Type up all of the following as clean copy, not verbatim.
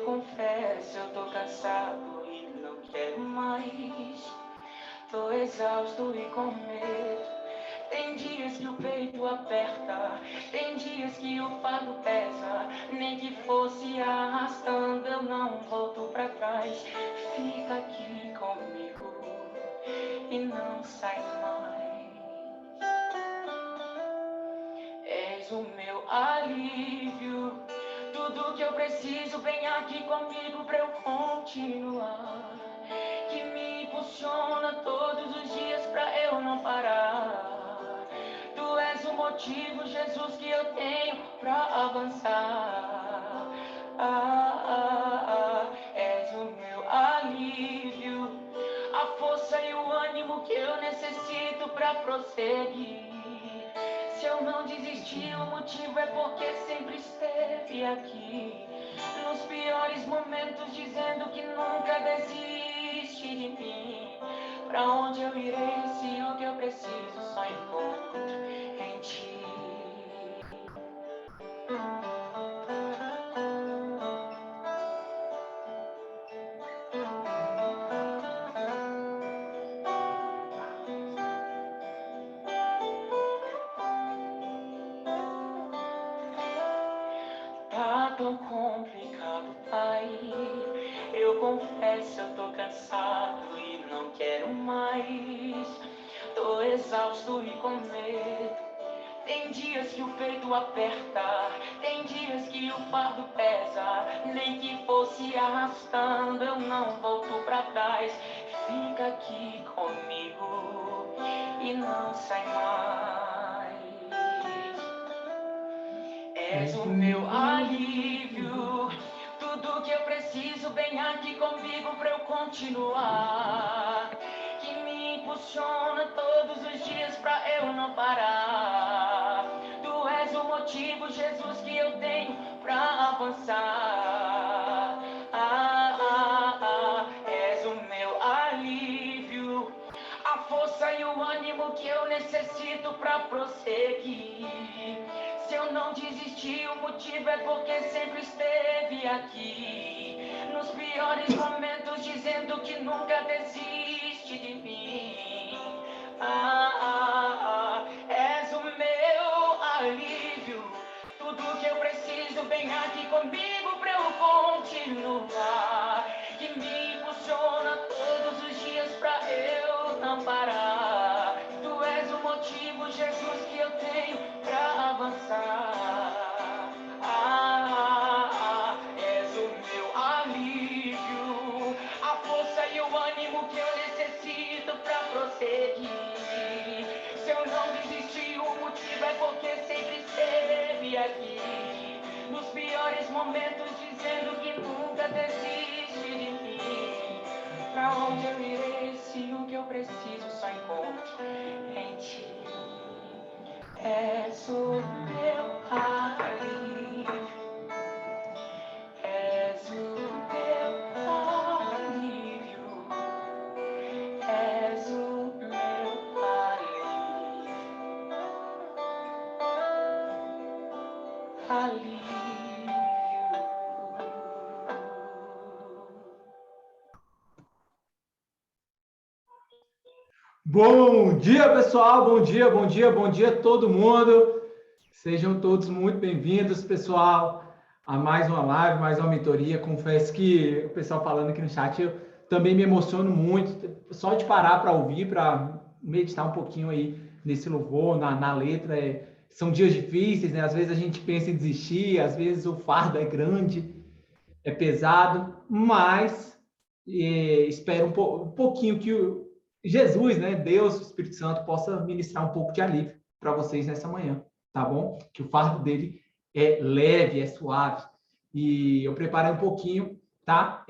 confesso, eu tô cansado e não quero mais. Tô exausto e com medo. Tem dias que o peito aperta, tem dias que o fardo pesa. Nem que fosse arrastando, eu não volto pra trás. Fica aqui comigo e não sai mais. És o meu alívio, tudo que eu preciso vem aqui comigo pra eu continuar. Que me impulsiona todos os dias pra eu não parar. Tu és o motivo, Jesus, que eu tenho pra avançar. És o meu alívio, a força e o ânimo que eu necessito pra prosseguir. Se eu não desisti, o motivo é porque sempre esteve aqui. Nos piores momentos, dizendo que nunca desiste de mim. Pra onde eu irei se o que eu preciso só encontro em ti? Tá tão complicado, pai. Eu confesso, eu tô cansado e não quero mais. Tô exausto e com medo. Tem dias que o peito aperta, tem dias que o fardo pesa. Nem que fosse arrastando, eu não volto pra trás. Fica aqui comigo e não sai mais. És o meu alívio, tudo que eu preciso vem aqui comigo pra eu continuar. Que me impulsiona todos os dias pra eu não parar. Tu és o motivo, Jesus, que eu tenho pra avançar. És o meu alívio, a força e o ânimo que eu necessito pra prosseguir. Se eu não desisti, o motivo é porque sempre esteve aqui. Nos piores momentos, dizendo que nunca desiste de mim. És o meu alívio, tudo que eu preciso vem aqui comigo pra eu continuar. Que me impulsiona todos os dias pra eu não parar. Tu és o motivo, Jesus, que eu tenho pra avançar. És o meu alívio, a força e o ânimo que eu necessito pra prosseguir. Se eu não desisti, o motivo é porque sempre esteve aqui. Nos piores momentos, dizendo que nunca desiste de mim. Pra onde eu irei se o que eu preciso só encontro em ti? És o meu alívio, és o meu alívio, és o meu alívio. Bom dia, pessoal! Bom dia, bom dia, bom dia a todo mundo! Sejam todos muito bem-vindos, pessoal, a mais uma live, mais uma mentoria. Confesso que o pessoal falando aqui no chat, eu também me emociono muito, só de parar para ouvir, para meditar um pouquinho aí nesse louvor, na letra. São dias difíceis, né? Às vezes a gente pensa em desistir, às vezes o fardo é grande, é pesado, mas espero um pouquinho que Jesus, né, Deus, o Espírito Santo, possa ministrar um pouco de alívio para vocês nessa manhã, tá bom? Que o fardo dele é leve, é suave. E eu preparei um pouquinho, tá?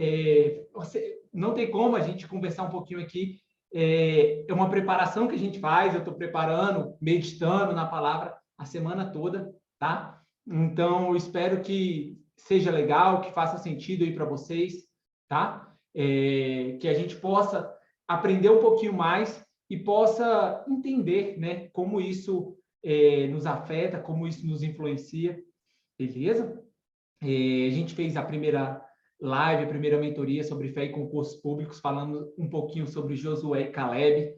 Não tem como a gente conversar um pouquinho aqui. É uma preparação que a gente faz, eu estou preparando, meditando na palavra a semana toda, tá? Então, eu espero que seja legal, que faça sentido aí para vocês, tá? Que a gente possa aprender um pouquinho mais e possa entender, né, como isso nos afeta, como isso nos influencia, beleza? A gente fez a primeira live, a primeira mentoria sobre fé e concursos públicos, falando um pouquinho sobre Josué e Caleb.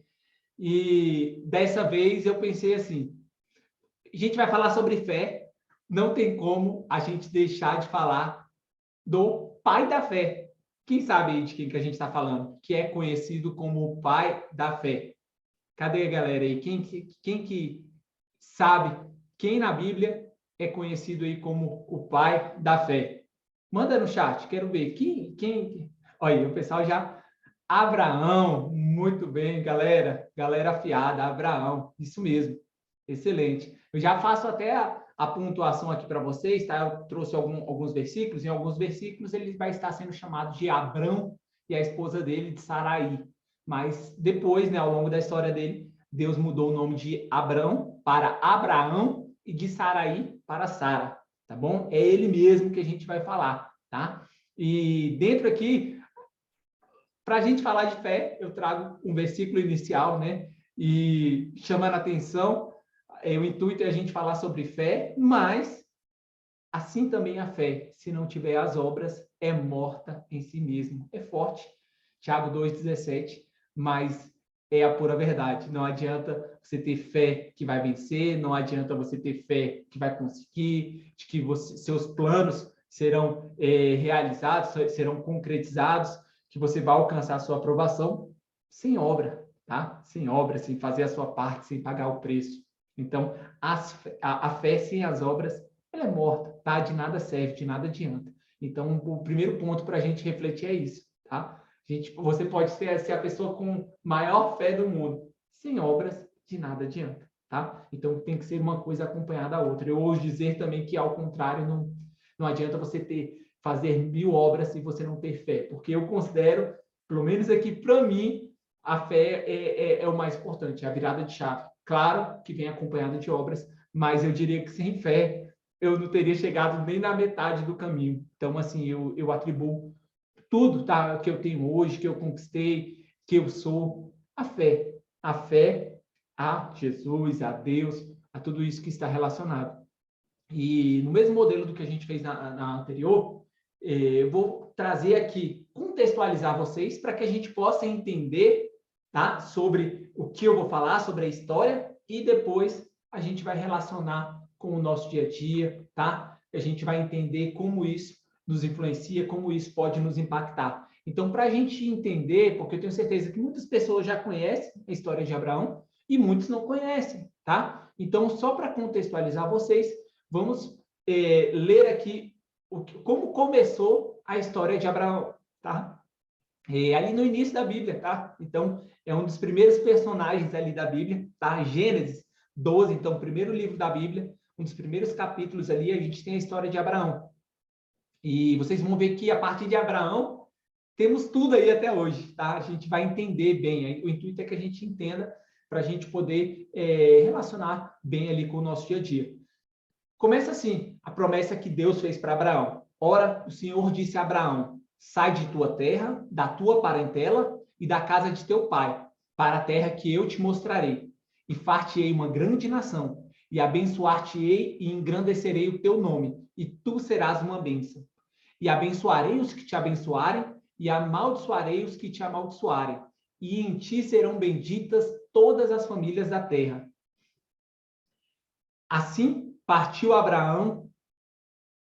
E dessa vez eu pensei assim, a gente vai falar sobre fé, não tem como a gente deixar de falar do pai da fé. Quem sabe aí de quem que a gente está falando? Que é conhecido como o pai da fé. Cadê a galera aí? Quem que sabe quem na Bíblia é conhecido aí como o pai da fé? Manda no chat, quero ver. Olha aí, o pessoal já... Abraão, muito bem, galera. Galera afiada, Abraão, isso mesmo. Excelente. Eu já faço até a pontuação aqui para vocês, tá? Eu trouxe alguns versículos, em alguns versículos ele vai estar sendo chamado de Abrão e a esposa dele de Sarai. Mas depois, né, ao longo da história dele, Deus mudou o nome de Abrão para Abraão e de Sarai para Sara, tá bom? É ele mesmo que a gente vai falar, tá? E dentro aqui, para a gente falar de fé, eu trago um versículo inicial, né? E chamando a atenção, o intuito é a gente falar sobre fé, mas assim também a fé, se não tiver as obras, é morta em si mesmo. É forte, Tiago 2,17, mas é a pura verdade. Não adianta você ter fé que vai vencer, não adianta você ter fé que vai conseguir, de que seus planos serão realizados, serão concretizados, que você vai alcançar a sua aprovação sem obra, tá? Sem obra, sem fazer a sua parte, sem pagar o preço. Então, a fé sem as obras, ela é morta, tá? De nada serve, de nada adianta. Então, o primeiro ponto para a gente refletir é isso, tá? Você pode ser a pessoa com maior fé do mundo, sem obras, de nada adianta, tá? Então, tem que ser uma coisa acompanhada da outra. Eu ouso dizer também que, ao contrário, não adianta você fazer 1000 obras se você não ter fé, porque eu considero, pelo menos aqui para mim, a fé é o mais importante, é a virada de chave. Claro que vem acompanhada de obras, mas eu diria que sem fé eu não teria chegado nem na metade do caminho. Então, assim, eu atribuo tudo, tá, que eu tenho hoje, que eu conquistei, que eu sou, a fé. A fé a Jesus, a Deus, a tudo isso que está relacionado. E no mesmo modelo do que a gente fez na anterior, eu vou trazer aqui, contextualizar vocês para que a gente possa entender, tá, sobre o que eu vou falar, sobre a história, e depois a gente vai relacionar com o nosso dia a dia, tá? A gente vai entender como isso nos influencia, como isso pode nos impactar. Então, para a gente entender, porque eu tenho certeza que muitas pessoas já conhecem a história de Abraão e muitos não conhecem, tá? Então, só para contextualizar vocês, vamos ler aqui como começou a história de Abraão, tá? Ali no início da Bíblia, tá? Então, é um dos primeiros personagens ali da Bíblia, tá? Gênesis 12, então, o primeiro livro da Bíblia, um dos primeiros capítulos ali, a gente tem a história de Abraão. E vocês vão ver que, a partir de Abraão, temos tudo aí até hoje, tá? A gente vai entender bem. O intuito é que a gente entenda para a gente poder relacionar bem ali com o nosso dia a dia. Começa assim, a promessa que Deus fez para Abraão. Ora, o Senhor disse a Abraão, sai de tua terra, da tua parentela e da casa de teu pai, para a terra que eu te mostrarei. E far-te-ei uma grande nação, e abençoar-te-ei e engrandecerei o teu nome, e tu serás uma bênção. E abençoarei os que te abençoarem, e amaldiçoarei os que te amaldiçoarem. E em ti serão benditas todas as famílias da terra. Assim partiu Abraão,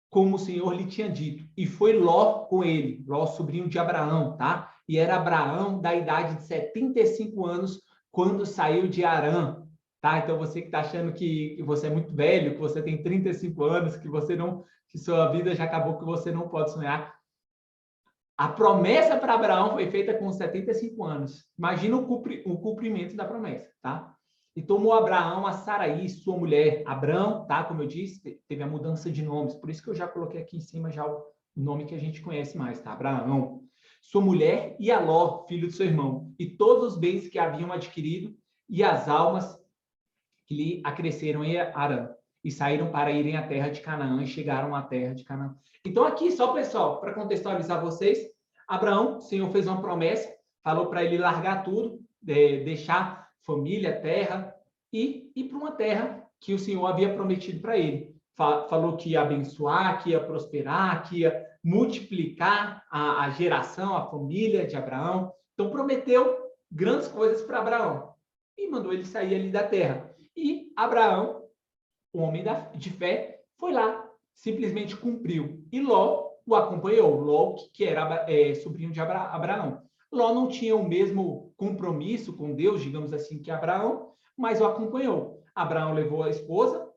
como o Senhor lhe tinha dito, e foi Ló com ele, Ló, sobrinho de Abraão, tá? E era Abraão da idade de 75 anos quando saiu de Harã, tá? Então, você que está achando que você é muito velho, que você tem 35 anos, que sua vida já acabou, que você não pode sonhar. A promessa para Abraão foi feita com 75 anos. Imagina o cumprimento da promessa, tá? E tomou Abraão a Sarai, sua mulher. Abrão, tá? Como eu disse, teve a mudança de nomes. Por isso que eu já coloquei aqui em cima já o nome que a gente conhece mais, tá? Abraão. Sua mulher e a Ló, filho de seu irmão. E todos os bens que haviam adquirido e as almas que lhe acresceram em Harã. E saíram para irem à terra de Canaã e chegaram à terra de Canaã. Então, aqui, só, pessoal, para contextualizar vocês, Abraão, o Senhor fez uma promessa, falou para ele largar tudo, deixar família, terra, e ir para uma terra que o Senhor havia prometido para ele. Falou que ia abençoar, que ia prosperar, que ia multiplicar a geração, a família de Abraão. Então, prometeu grandes coisas para Abraão e mandou ele sair ali da terra. E Abraão, o homem de fé, foi lá, simplesmente cumpriu. E Ló o acompanhou. Ló, que era sobrinho de Abraão. Ló não tinha o mesmo compromisso com Deus, digamos assim, que Abraão, mas o acompanhou. Abraão levou a esposa,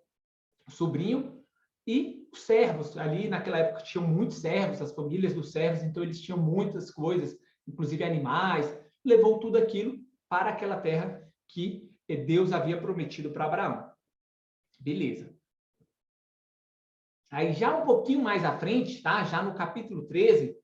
o sobrinho e os servos. Ali, naquela época, tinham muitos servos, as famílias dos servos, então eles tinham muitas coisas, inclusive animais. Levou tudo aquilo para aquela terra que Deus havia prometido para Abraão. Beleza. Aí, já um pouquinho mais à frente, tá? Já no capítulo 13,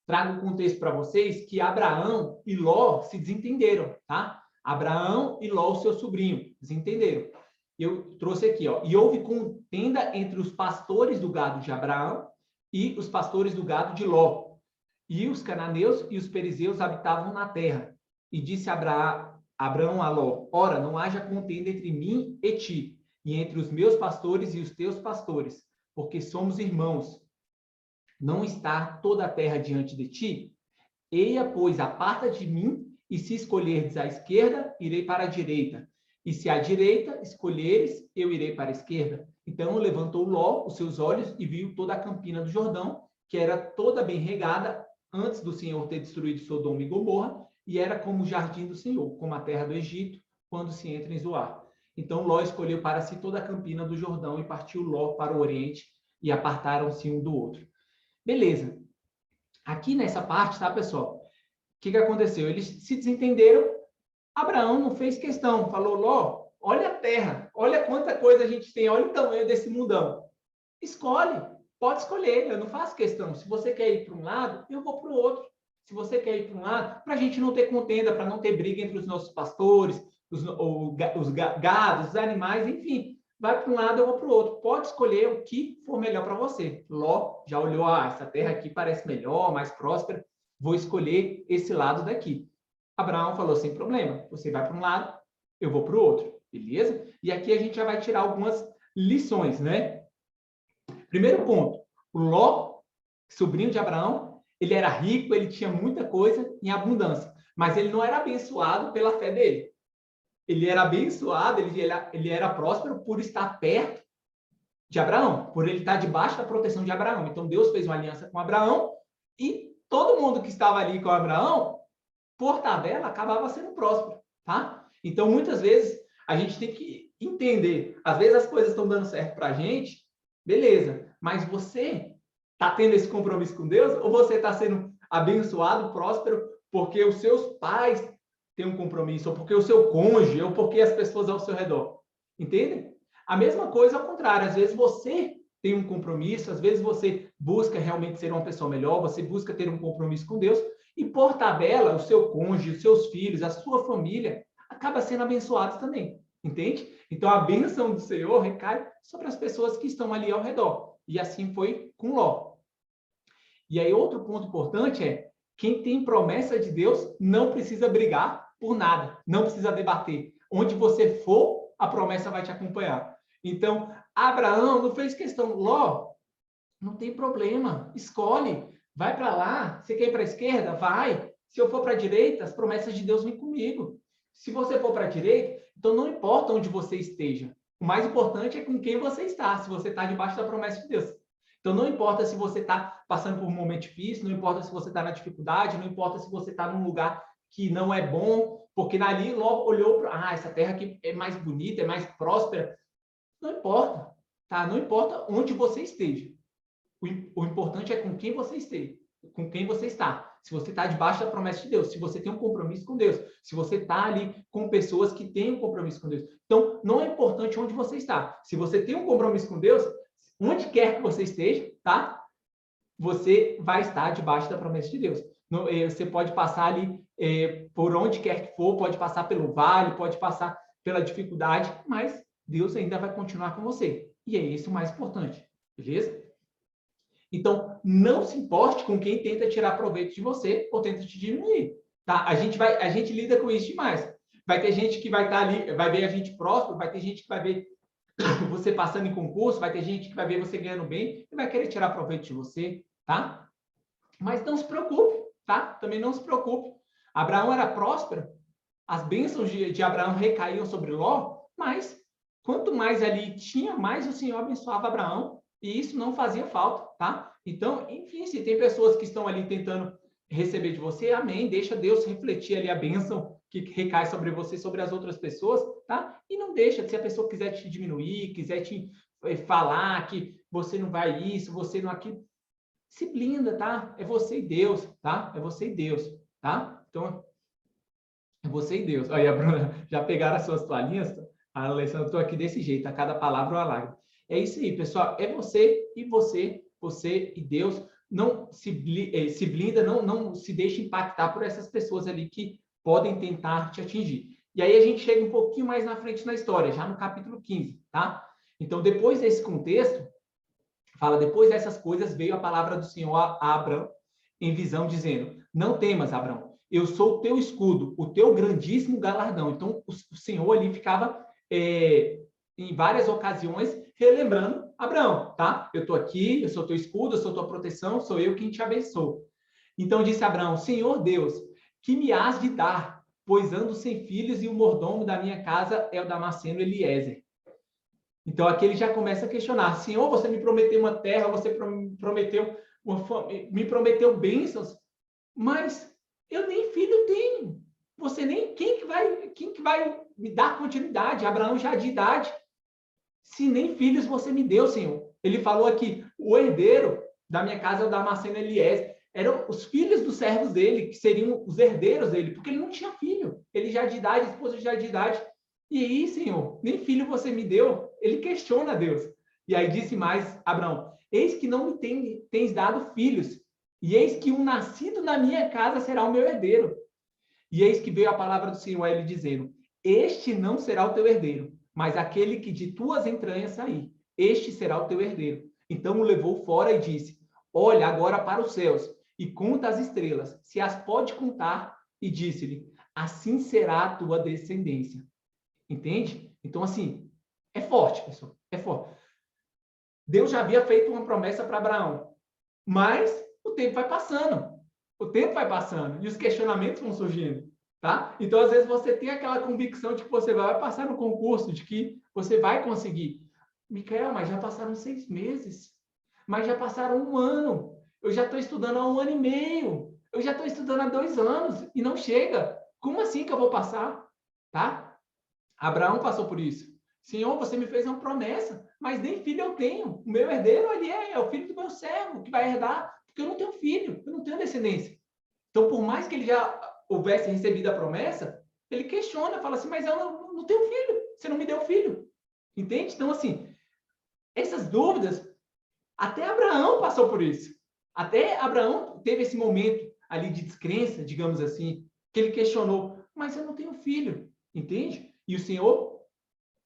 trago o contexto para vocês que Abraão e Ló se desentenderam, tá? Abraão e Ló, o seu sobrinho, desentenderam. Eu trouxe aqui, ó. E houve contenda entre os pastores do gado de Abraão e os pastores do gado de Ló. E os cananeus e os perizeus habitavam na terra. E disse Abraão a Ló: ora, não haja contenda entre mim e ti, e entre os meus pastores e os teus pastores, porque somos irmãos. Não está toda a terra diante de ti? Eia, pois, aparta de mim, e se escolherdes à esquerda, irei para a direita. E se à direita escolheres, eu irei para a esquerda. Então levantou Ló os seus olhos e viu toda a campina do Jordão, que era toda bem regada, antes do Senhor ter destruído Sodoma e Gomorra, e era como o jardim do Senhor, como a terra do Egito, quando se entra em Zoar. Então Ló escolheu para si toda a campina do Jordão e partiu Ló para o oriente, e apartaram-se um do outro. Beleza. Aqui nessa parte, tá, pessoal? O que aconteceu? Eles se desentenderam. Abraão não fez questão. Falou, Ló, olha a terra. Olha quanta coisa a gente tem. Olha o tamanho desse mundão. Escolhe. Pode escolher. Eu não faço questão. Se você quer ir para um lado, eu vou para o outro. Se você quer ir para um lado, para a gente não ter contenda, para não ter briga entre os nossos pastores, os gados, os animais, enfim. Vai para um lado, eu vou para o outro. Pode escolher o que for melhor para você. Ló já olhou, essa terra aqui parece melhor, mais próspera, vou escolher esse lado daqui. Abraão falou, sem problema, você vai para um lado, eu vou para o outro, beleza? E aqui a gente já vai tirar algumas lições, né? Primeiro ponto, o Ló, sobrinho de Abraão, ele era rico, ele tinha muita coisa em abundância, mas ele não era abençoado pela fé dele. Ele era abençoado, ele era próspero por estar perto de Abraão, por ele estar debaixo da proteção de Abraão. Então, Deus fez uma aliança com Abraão e todo mundo que estava ali com Abraão, por tabela, acabava sendo próspero, tá? Então, muitas vezes, a gente tem que entender. Às vezes, as coisas estão dando certo para a gente, beleza, mas você está tendo esse compromisso com Deus ou você está sendo abençoado, próspero, porque os seus pais tem um compromisso, ou porque o seu cônjuge, ou porque as pessoas ao seu redor. Entende? A mesma coisa ao contrário. Às vezes você tem um compromisso, às vezes você busca realmente ser uma pessoa melhor, você busca ter um compromisso com Deus, e por tabela, o seu cônjuge, os seus filhos, a sua família, acaba sendo abençoado também. Entende? Então, a bênção do Senhor recai sobre as pessoas que estão ali ao redor. E assim foi com Ló. E aí, outro ponto importante é, quem tem promessa de Deus não precisa brigar por nada, não precisa debater. Onde você for, a promessa vai te acompanhar. Então, Abraão não fez questão. Ló, não tem problema, escolhe. Vai para lá, você quer ir para a esquerda? Vai. Se eu for para a direita, as promessas de Deus vêm comigo. Se você for para a direita, então não importa onde você esteja. O mais importante é com quem você está, se você está debaixo da promessa de Deus. Então, não importa se você está passando por um momento difícil, não importa se você está na dificuldade, não importa se você está num lugar que não é bom, porque ali logo olhou para, essa terra aqui é mais bonita, é mais próspera. Não importa, tá? Não importa onde você esteja. O importante é com quem você esteja, com quem você está. Se você está debaixo da promessa de Deus, se você tem um compromisso com Deus, se você está ali com pessoas que têm um compromisso com Deus. Então, não é importante onde você está. Se você tem um compromisso com Deus, onde quer que você esteja, tá? Você vai estar debaixo da promessa de Deus. Você pode passar ali por onde quer que for, pode passar pelo vale, pode passar pela dificuldade, mas Deus ainda vai continuar com você. E é isso o mais importante, beleza? Então, não se importe com quem tenta tirar proveito de você ou tenta te diminuir, tá? A gente lida com isso demais. Vai ter gente que vai estar ali, vai ver a gente próximo, vai ter gente que vai ver você passando em concurso, vai ter gente que vai ver você ganhando bem e vai querer tirar proveito de você, tá? Mas não se preocupe, tá? Também não se preocupe. Abraão era próspero, as bênçãos de Abraão recaíam sobre Ló, mas quanto mais ali tinha, mais o Senhor abençoava Abraão, e isso não fazia falta, tá? Então, enfim, se tem pessoas que estão ali tentando receber de você, amém, deixa Deus refletir ali a bênção que recai sobre você, sobre as outras pessoas, tá? E não deixa, se a pessoa quiser te diminuir, quiser te falar que você não vai isso, você não aquilo, se blinda, tá? É você e Deus, tá? É você e Deus, tá? Então, é você e Deus. Aí a Bruna, já pegaram as suas toalhinhas? A Alessandra, estou aqui desse jeito, a cada palavra uma lágrima. É isso aí, pessoal. É você e você e Deus. Não se blinda, não se deixe impactar por essas pessoas ali que podem tentar te atingir. E aí a gente chega um pouquinho mais na frente na história, já no capítulo 15, tá? Então, depois desse contexto, fala, depois dessas coisas veio a palavra do Senhor a Abraão em visão, dizendo, não temas, Abraão, eu sou o teu escudo, o teu grandíssimo galardão. Então, o Senhor ali ficava, em várias ocasiões, relembrando Abraão, tá? Eu estou aqui, eu sou teu escudo, eu sou tua proteção, sou eu quem te abençoo. Então, disse Abraão, Senhor Deus, que me has de dar, pois ando sem filhos e o mordomo da minha casa é o Damasceno Eliezer. Então, aqui ele já começa a questionar, Senhor, você me prometeu uma terra, você me prometeu bênçãos, mas eu nem filho tenho. Você nem quem que vai me dar continuidade? Abraão já de idade. Se nem filhos você me deu, Senhor. Ele falou aqui, o herdeiro da minha casa é o Damasceno Eliezer. Eram os filhos dos servos dele, que seriam os herdeiros dele, porque ele não tinha filho. Ele já de idade, a esposa já de idade. E aí, Senhor, nem filho você me deu? Ele questiona Deus. E aí disse mais Abraão, eis que não me tens dado filhos, e eis que um nascido na minha casa será o meu herdeiro. E eis que veio a palavra do Senhor a ele dizendo, este não será o teu herdeiro, mas aquele que de tuas entranhas sair, este será o teu herdeiro. Então o levou fora e disse, olha agora para os céus, e conta as estrelas, se as pode contar, e disse-lhe, assim será a tua descendência. Entende? Então, assim, é forte, pessoal, é forte. Deus já havia feito uma promessa para Abraão, mas o tempo vai passando. O tempo vai passando e os questionamentos vão surgindo, tá? Então, às vezes, você tem aquela convicção de que você vai passar no concurso, de que você vai conseguir. Micael, mas já passaram 6 meses. Mas já passaram 1 ano. Eu já estou estudando há 1 ano e meio. Eu já estou estudando há 2 anos e não chega. Como assim que eu vou passar? Tá? Abraão passou por isso. Senhor, você me fez uma promessa, mas nem filho eu tenho. O meu herdeiro ali é o filho do meu servo, que vai herdar, porque eu não tenho filho, eu não tenho descendência. Então, por mais que ele já houvesse recebido a promessa, ele questiona, fala assim, mas eu não tenho filho, você não me deu filho. Entende? Então, assim, essas dúvidas, até Abraão passou por isso. Até Abraão teve esse momento ali de descrença, digamos assim, que ele questionou, mas eu não tenho filho, entende? E o Senhor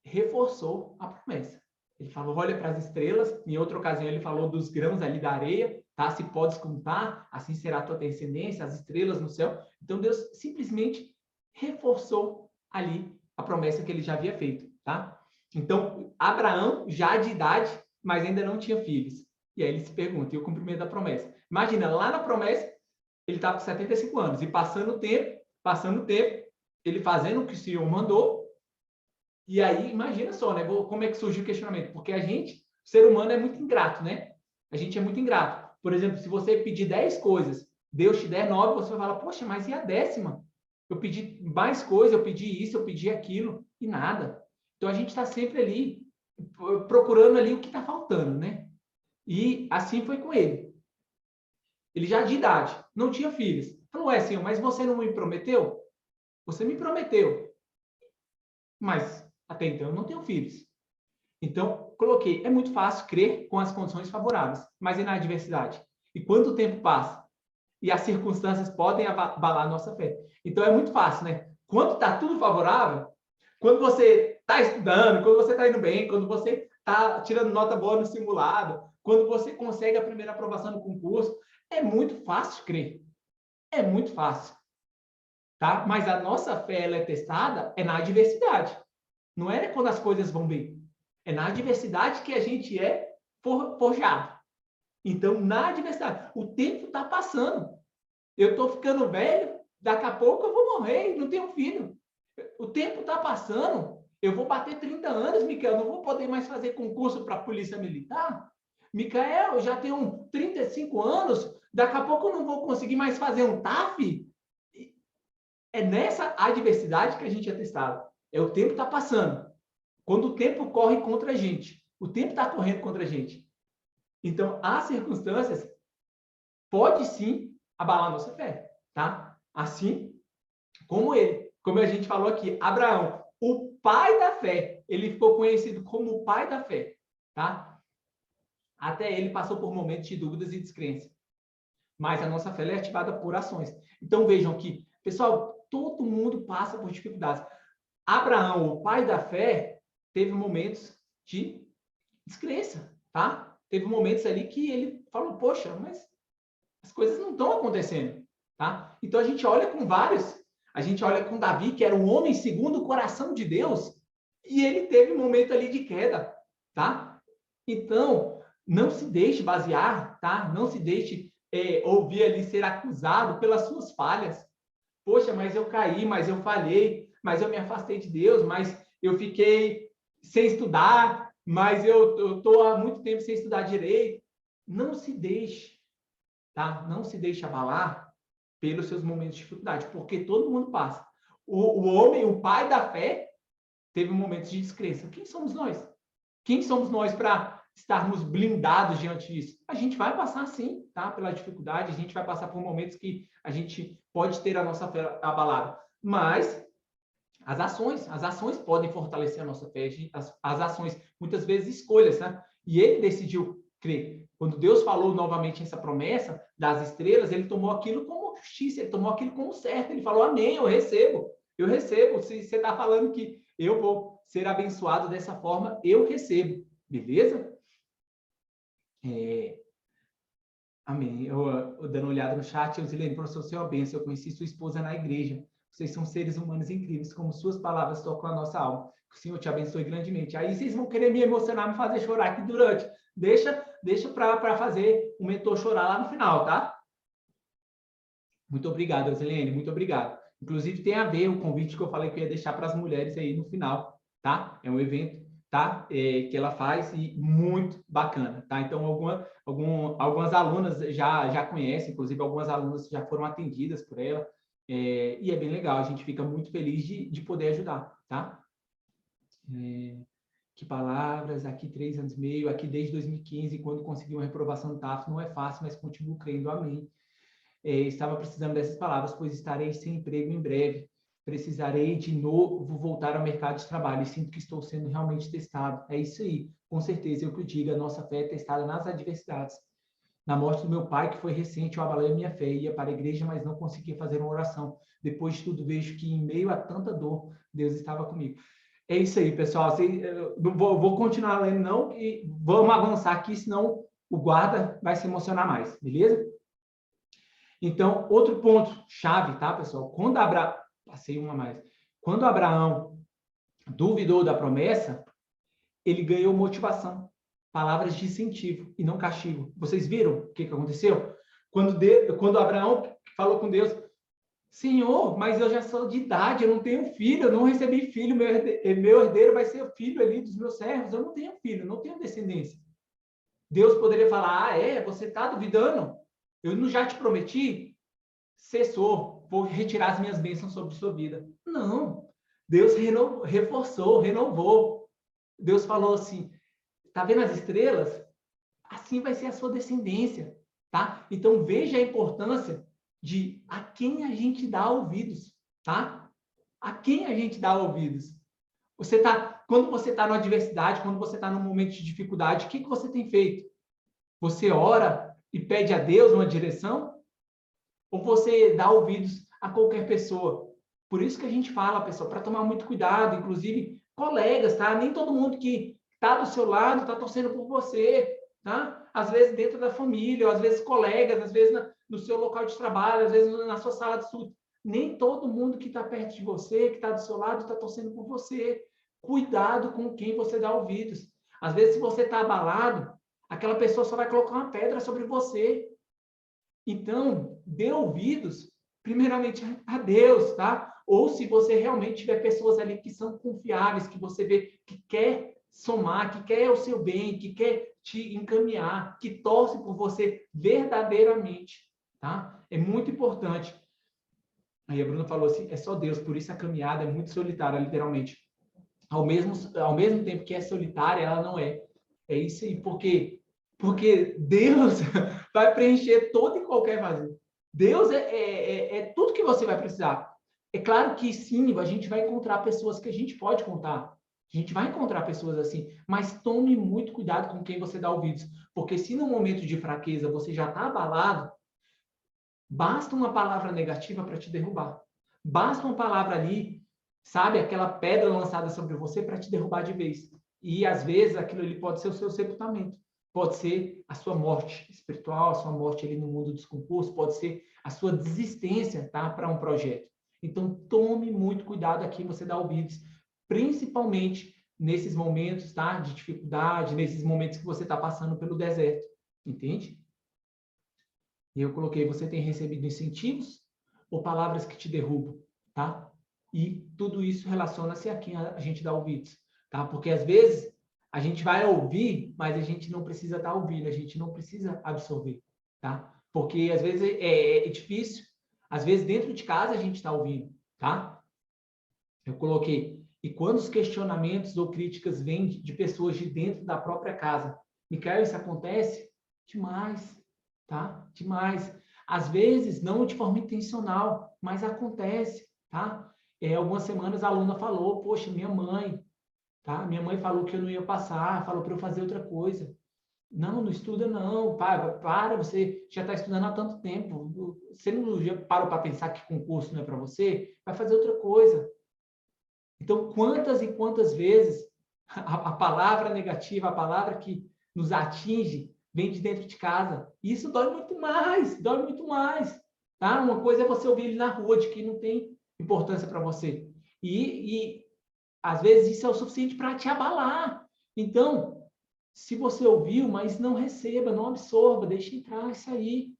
reforçou a promessa. Ele falou, olha para as estrelas, em outra ocasião ele falou dos grãos ali da areia, tá? Se podes contar, assim será a tua descendência, as estrelas no céu. Então Deus simplesmente reforçou ali a promessa que ele já havia feito, tá? Então, Abraão, já de idade, mas ainda não tinha filhos. E aí ele se pergunta, e o cumprimento da promessa? Imagina, lá na promessa, ele estava com 75 anos, e passando o tempo, ele fazendo o que o Senhor mandou, e aí, imagina só, né? Como é que surgiu o questionamento? Porque a gente, o ser humano, é muito ingrato, né? A gente é muito ingrato. Por exemplo, se você pedir 10 coisas, Deus te der 9, você vai falar, poxa, mas e a 10ª? Eu pedi mais coisa, eu pedi isso, eu pedi aquilo, e nada. Então, a gente está sempre ali, procurando ali o que está faltando, né? E assim foi com ele. Ele já de idade, não tinha filhos. Falou, Senhor, mas você não me prometeu? Você me prometeu. Mas até então eu não tenho filhos. Então, coloquei, é muito fácil crer com as condições favoráveis, mas e na adversidade? E quanto o tempo passa? E as circunstâncias podem abalar a nossa fé. Então, é muito fácil, né? Quando está tudo favorável, quando você está estudando, quando você está indo bem, quando você está tirando nota boa no simulado, quando você consegue a primeira aprovação no concurso, é muito fácil crer. É muito fácil. Tá? Mas a nossa fé ela é testada na adversidade. Não é quando as coisas vão bem. É na adversidade que a gente é forjado. Então, na adversidade, o tempo está passando. Eu estou ficando velho, daqui a pouco eu vou morrer, não tenho filho. O tempo está passando, eu vou bater 30 anos, Micael, não vou poder mais fazer concurso para a Polícia Militar. Micael, eu já tenho 35 anos, daqui a pouco eu não vou conseguir mais fazer um TAF. É nessa adversidade que a gente é testado. O tempo está passando. Quando o tempo corre contra a gente, o tempo está correndo contra a gente. Então, as circunstâncias pode sim abalar a nossa fé, tá? Assim como ele, como a gente falou aqui, Abraão, o pai da fé, ele ficou conhecido como o pai da fé, tá? Até ele passou por momentos de dúvidas e descrença. Mas a nossa fé é ativada por ações. Então vejam que, pessoal, todo mundo passa por dificuldades. Abraão, o pai da fé, teve momentos de descrença, tá? Teve momentos ali que ele falou, poxa, mas as coisas não estão acontecendo, tá? Então a gente olha com vários, a gente olha com Davi, que era um homem segundo o coração de Deus, e ele teve um momento ali de queda, tá? Então, não se deixe basear, tá? Não se deixe ouvir ali ser acusado pelas suas falhas. Poxa, mas eu caí, mas eu falhei, mas eu me afastei de Deus, mas eu fiquei sem estudar, mas eu estou há muito tempo sem estudar direito. Não se deixe, tá? Não se deixe abalar pelos seus momentos de dificuldade, porque todo mundo passa. O homem, o pai da fé, teve momentos de descrença. Quem somos nós? Quem somos nós para estarmos blindados diante disso? A gente vai passar, sim, tá? Pela dificuldade, a gente vai passar por momentos que a gente pode ter a nossa fé abalada. Mas as ações podem fortalecer a nossa fé, as ações, muitas vezes escolhas, né? E ele decidiu crer. Quando Deus falou novamente essa promessa das estrelas, ele tomou aquilo como justiça, ele tomou aquilo como certo. Ele falou, amém, eu recebo. Eu recebo. Se você está falando que eu vou ser abençoado dessa forma, eu recebo. Beleza? Amém. Eu dando uma olhada no chat, eu Zilene, professor, seu benção. Eu conheci sua esposa na igreja. Vocês são seres humanos incríveis, como suas palavras tocam a nossa alma. Que o Senhor te abençoe grandemente. Aí vocês vão querer me emocionar, me fazer chorar aqui durante. Deixa para fazer o mentor chorar lá no final, tá? Muito obrigado, Zilene, muito obrigado. Inclusive, tem a ver o convite que eu falei que eu ia deixar para as mulheres aí no final, tá? É um evento, tá? Que ela faz e muito bacana, tá? Então, algumas alunas já conhecem, inclusive algumas alunas já foram atendidas por ela, e é bem legal, a gente fica muito feliz de poder ajudar, tá? Que palavras, aqui 3 anos e meio, aqui desde 2015, quando consegui uma reprovação no TAF, não é fácil, mas continuo crendo, amém. Estava precisando dessas palavras, pois estarei sem emprego em breve. Precisarei de novo voltar ao mercado de trabalho e sinto que estou sendo realmente testado. É isso aí, com certeza, eu que o digo, a nossa fé é testada nas adversidades. Na morte do meu pai, que foi recente, eu abalei a minha fé, ia para a igreja, mas não conseguia fazer uma oração. Depois de tudo, vejo que em meio a tanta dor, Deus estava comigo. É isso aí, pessoal. Assim, vou continuar lendo, não, e vamos avançar aqui, senão o guarda vai se emocionar mais, beleza? Então, outro ponto chave, tá, pessoal? Passei uma a mais. Quando Abraão duvidou da promessa, ele ganhou motivação, palavras de incentivo e não castigo. Vocês viram o que aconteceu? Quando Abraão falou com Deus, Senhor, mas eu já sou de idade, eu não tenho filho, eu não recebi filho, meu herdeiro vai ser o filho ali dos meus servos, eu não tenho filho, não tenho descendência. Deus poderia falar, você está duvidando? Eu não já te prometi? Cessou, vou retirar as minhas bênçãos sobre sua vida. Não, Deus reforçou, renovou. Deus falou assim, tá vendo as estrelas? Assim vai ser a sua descendência, tá? Então veja a importância de a quem a gente dá ouvidos, tá? A quem a gente dá ouvidos. Quando você está na adversidade, quando você está num momento de dificuldade, o que você tem feito? Você ora e pede a Deus uma direção? Ou você dá ouvidos a qualquer pessoa? Por isso que a gente fala, pessoal, para tomar muito cuidado, inclusive colegas, tá? Nem todo mundo que está do seu lado está torcendo por você, tá? Às vezes dentro da família, ou às vezes colegas, às vezes no seu local de trabalho, às vezes na sua sala de estudo. Nem todo mundo que está perto de você, que está do seu lado, está torcendo por você. Cuidado com quem você dá ouvidos. Às vezes, se você está abalado, aquela pessoa só vai colocar uma pedra sobre você. Então, dê ouvidos, primeiramente, a Deus, tá? Ou se você realmente tiver pessoas ali que são confiáveis, que você vê que quer somar, que quer o seu bem, que quer te encaminhar, que torce por você verdadeiramente, tá? É muito importante. Aí a Bruna falou assim, é só Deus, por isso a caminhada é muito solitária, literalmente. Ao mesmo tempo que é solitária, ela não é. É isso aí, porque Deus vai preencher todo e qualquer vazio. Deus é tudo que você vai precisar. É claro que sim, a gente vai encontrar pessoas que a gente pode contar. A gente vai encontrar pessoas assim, mas tome muito cuidado com quem você dá ouvidos, porque se no momento de fraqueza você já está abalado, basta uma palavra negativa para te derrubar. Basta uma palavra ali, sabe, aquela pedra lançada sobre você para te derrubar de vez. E às vezes aquilo ali pode ser o seu sepultamento, pode ser a sua morte espiritual, a sua morte ali no mundo dos concursos, pode ser a sua desistência, tá, para um projeto. Então tome muito cuidado a quem você dá ouvidos, principalmente nesses momentos, tá, de dificuldade, nesses momentos que você está passando pelo deserto, entende? E eu coloquei, você tem recebido incentivos ou palavras que te derrubam, tá? E tudo isso relaciona-se a quem a gente dá ouvidos, tá? Porque às vezes a gente vai ouvir, mas a gente não precisa estar ouvindo, a gente não precisa absorver, tá? Porque às vezes é difícil, às vezes dentro de casa a gente está ouvindo, tá? Eu coloquei, e quando os questionamentos ou críticas vêm de pessoas de dentro da própria casa, Micael, isso acontece? Demais, tá? Demais. Às vezes, não de forma intencional, mas acontece, tá? Algumas semanas a aluna falou, poxa, minha mãe, tá? Minha mãe falou que eu não ia passar, falou para eu fazer outra coisa. Não, não estuda não, para, você já está estudando há tanto tempo. Você não já parou para pensar que concurso não é para você? Vai fazer outra coisa. Então, quantas e quantas vezes a palavra negativa, a palavra que nos atinge, vem de dentro de casa. E isso dói muito mais, dói muito mais. Tá? Uma coisa é você ouvir ele na rua, de que não tem importância para você. E, às vezes, isso é o suficiente para te abalar. Então, se você ouviu, mas não receba, não absorva, deixe entrar isso aí.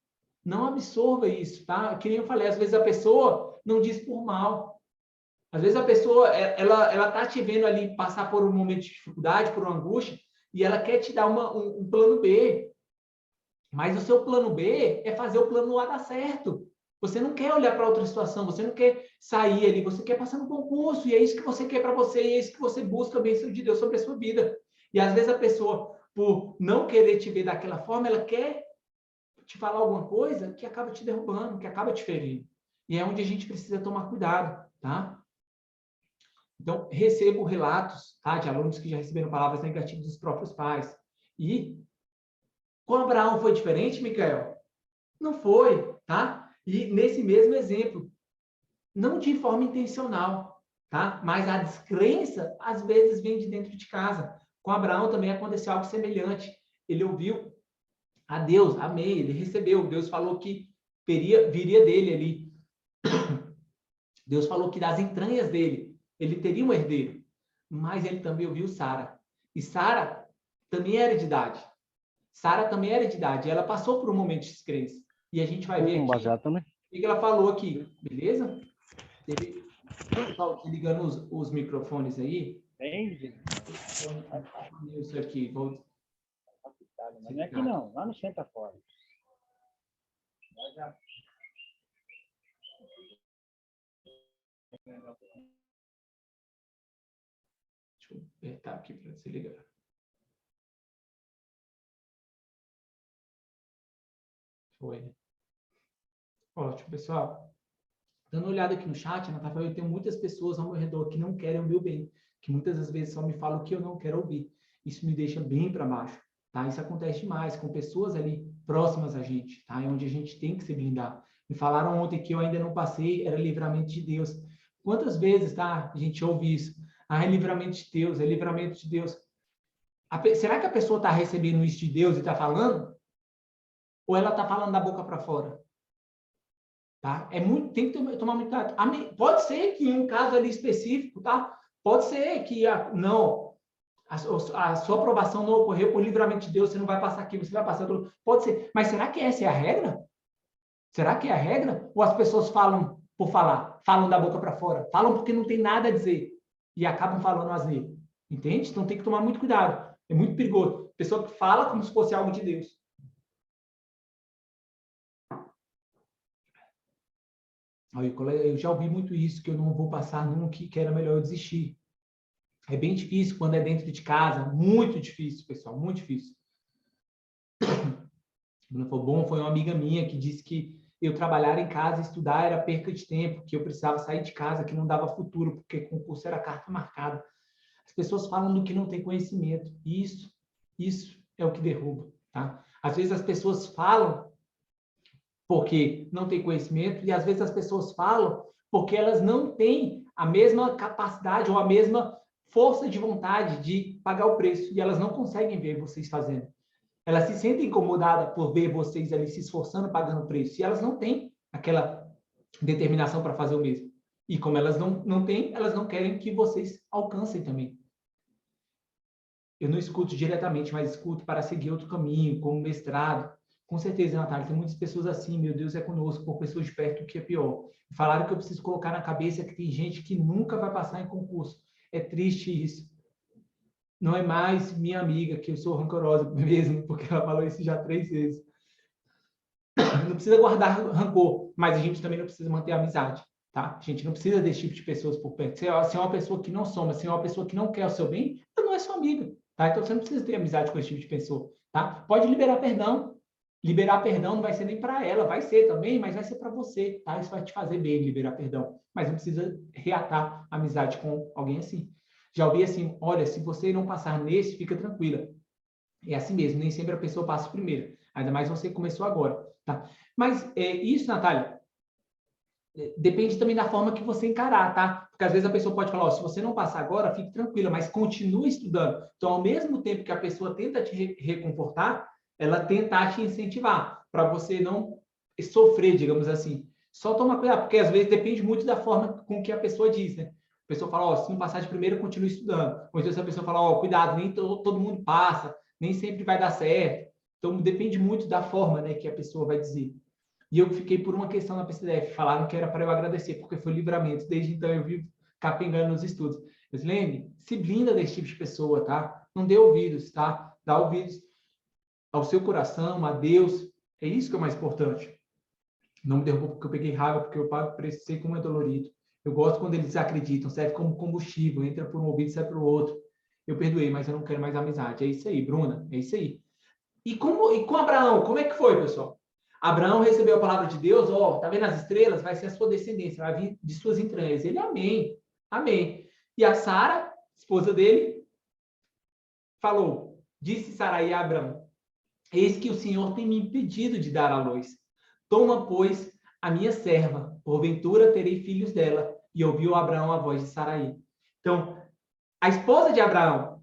Não absorva isso, tá? Que nem eu falei, às vezes a pessoa não diz por mal. Às vezes a pessoa, ela tá te vendo ali passar por um momento de dificuldade, por uma angústia, e ela quer te dar um plano B. Mas o seu plano B é fazer o plano A dar certo. Você não quer olhar para outra situação, você não quer sair ali, você quer passar no concurso, e é isso que você quer para você, e é isso que você busca a bênção de Deus sobre a sua vida. E às vezes a pessoa, por não querer te ver daquela forma, ela quer te falar alguma coisa que acaba te derrubando, que acaba te ferindo. E é onde a gente precisa tomar cuidado, tá? Então, recebo relatos, tá, de alunos que já receberam palavras negativas dos próprios pais. E com Abraão foi diferente, Micael? Não foi, tá? E nesse mesmo exemplo, não de forma intencional, tá? Mas a descrença, às vezes, vem de dentro de casa. Com Abraão também aconteceu algo semelhante. Ele ouviu a Deus, amém, ele recebeu. Deus falou que viria dele ali. Deus falou que das entranhas dele, ele teria um herdeiro. Mas ele também ouviu Sara. E Sara também era de idade. Sara também era de idade. Ela passou por um momento de descrença. E a gente vai ver aqui o que ela falou aqui. Beleza? Pessoal, ligando os microfones aí. Isso aqui. Vou... Não é aqui não, lá no centro fora. Deixa eu apertar aqui para se ligar. Foi. Ótimo, pessoal. Dando uma olhada aqui no chat, Natália, eu tenho muitas pessoas ao meu redor que não querem o meu bem, que muitas das vezes só me falam o que eu não quero ouvir. Isso me deixa bem para baixo, tá? Isso acontece demais com pessoas ali próximas a gente, tá? É onde a gente tem que se blindar. Me falaram ontem que eu ainda não passei, era livramento de Deus. Quantas vezes, tá? A gente ouve isso. Ah, é livramento de Deus, é livramento de Deus. Será que a pessoa está recebendo isso de Deus e está falando? Ou ela está falando da boca para fora? Tá? Tem que tomar muito cuidado. Pode ser que em um caso ali específico, tá? Pode ser que não. A sua aprovação não ocorreu por livramento de Deus, você não vai passar aqui, você vai passar outro. Pode ser, mas será que essa é a regra? Será que é a regra? Ou as pessoas falam por falar, falam da boca para fora, falam porque não tem nada a dizer e acabam falando asneira? Entende? Então tem que tomar muito cuidado. É muito perigoso. Pessoa que fala como se fosse algo de Deus. Eu já ouvi muito isso, que eu não vou passar nunca, que era melhor eu desistir. É bem difícil quando é dentro de casa, muito difícil, pessoal, muito difícil. Foi bom, foi uma amiga minha que disse que eu trabalhar em casa e estudar era perca de tempo, que eu precisava sair de casa, que não dava futuro, porque concurso era carta marcada. As pessoas falam do que não tem conhecimento. E isso é o que derruba, tá? Às vezes as pessoas falam porque não tem conhecimento e às vezes as pessoas falam porque elas não têm a mesma capacidade ou a mesma força de vontade de pagar o preço e elas não conseguem ver vocês fazendo. Elas se sentem incomodadas por ver vocês ali se esforçando, pagando o preço e elas não têm aquela determinação para fazer o mesmo. E como elas não têm, elas não querem que vocês alcancem também. Eu não escuto diretamente, mas escuto para seguir outro caminho, como mestrado. Com certeza, Natália, tem muitas pessoas assim, meu Deus é conosco, por pessoas de perto, o que é pior. Falaram que eu preciso colocar na cabeça que tem gente que nunca vai passar em concurso. É triste isso. Não é mais minha amiga, que eu sou rancorosa mesmo, porque ela falou isso já 3 vezes. Não precisa guardar rancor, mas a gente também não precisa manter a amizade, tá? A gente não precisa desse tipo de pessoas por perto. Se é uma pessoa que não soma, se é uma pessoa que não quer o seu bem, ela não é sua amiga, tá? Então você não precisa ter amizade com esse tipo de pessoa, tá? Pode liberar perdão. Liberar perdão não vai ser nem para ela, vai ser também, mas vai ser para você, tá? Isso vai te fazer bem, liberar perdão. Mas não precisa reatar amizade com alguém assim. Já ouvi assim, olha, se você não passar nesse, fica tranquila. É assim mesmo, nem sempre a pessoa passa primeiro. Ainda mais você que começou agora, tá? Mas isso, Natália, depende também da forma que você encarar, tá? Porque às vezes a pessoa pode falar, ó, se você não passar agora, fique tranquila, mas continue estudando. Então, ao mesmo tempo que a pessoa tenta te reconfortar, ela tentar te incentivar, para você não sofrer, digamos assim. Só toma cuidado, porque às vezes depende muito da forma com que a pessoa diz, né? A pessoa fala, ó, se não passar de primeiro, continue estudando. Ou então se a pessoa fala, ó, cuidado, nem todo mundo passa, nem sempre vai dar certo. Então, depende muito da forma, né, que a pessoa vai dizer. E eu fiquei por uma questão na PCDF. Falaram que era para eu agradecer, porque foi livramento. Desde então, eu vivo capengando nos estudos. Eu disse, Lene, se blinda desse tipo de pessoa, tá? Não dê ouvidos, tá? Dá ouvidos ao seu coração, a Deus. É isso que é o mais importante. Não me derrubou porque eu peguei raiva, porque eu pago preço, sei como é dolorido. Eu gosto quando eles acreditam, serve como combustível, entra por um ouvido e sai para o outro. Eu perdoei, mas eu não quero mais amizade. É isso aí, Bruna, é isso aí. E com Abraão, como é que foi, pessoal? Abraão recebeu a palavra de Deus, ó, tá vendo as estrelas? Vai ser a sua descendência, vai vir de suas entranhas. Ele, amém, amém. E a Sara, esposa dele, falou, disse Sarai a Abraão, eis que o Senhor tem me impedido de dar à luz. Toma, pois, a minha serva, porventura terei filhos dela. E ouviu Abraão a voz de Sarai. Então, a esposa de Abraão,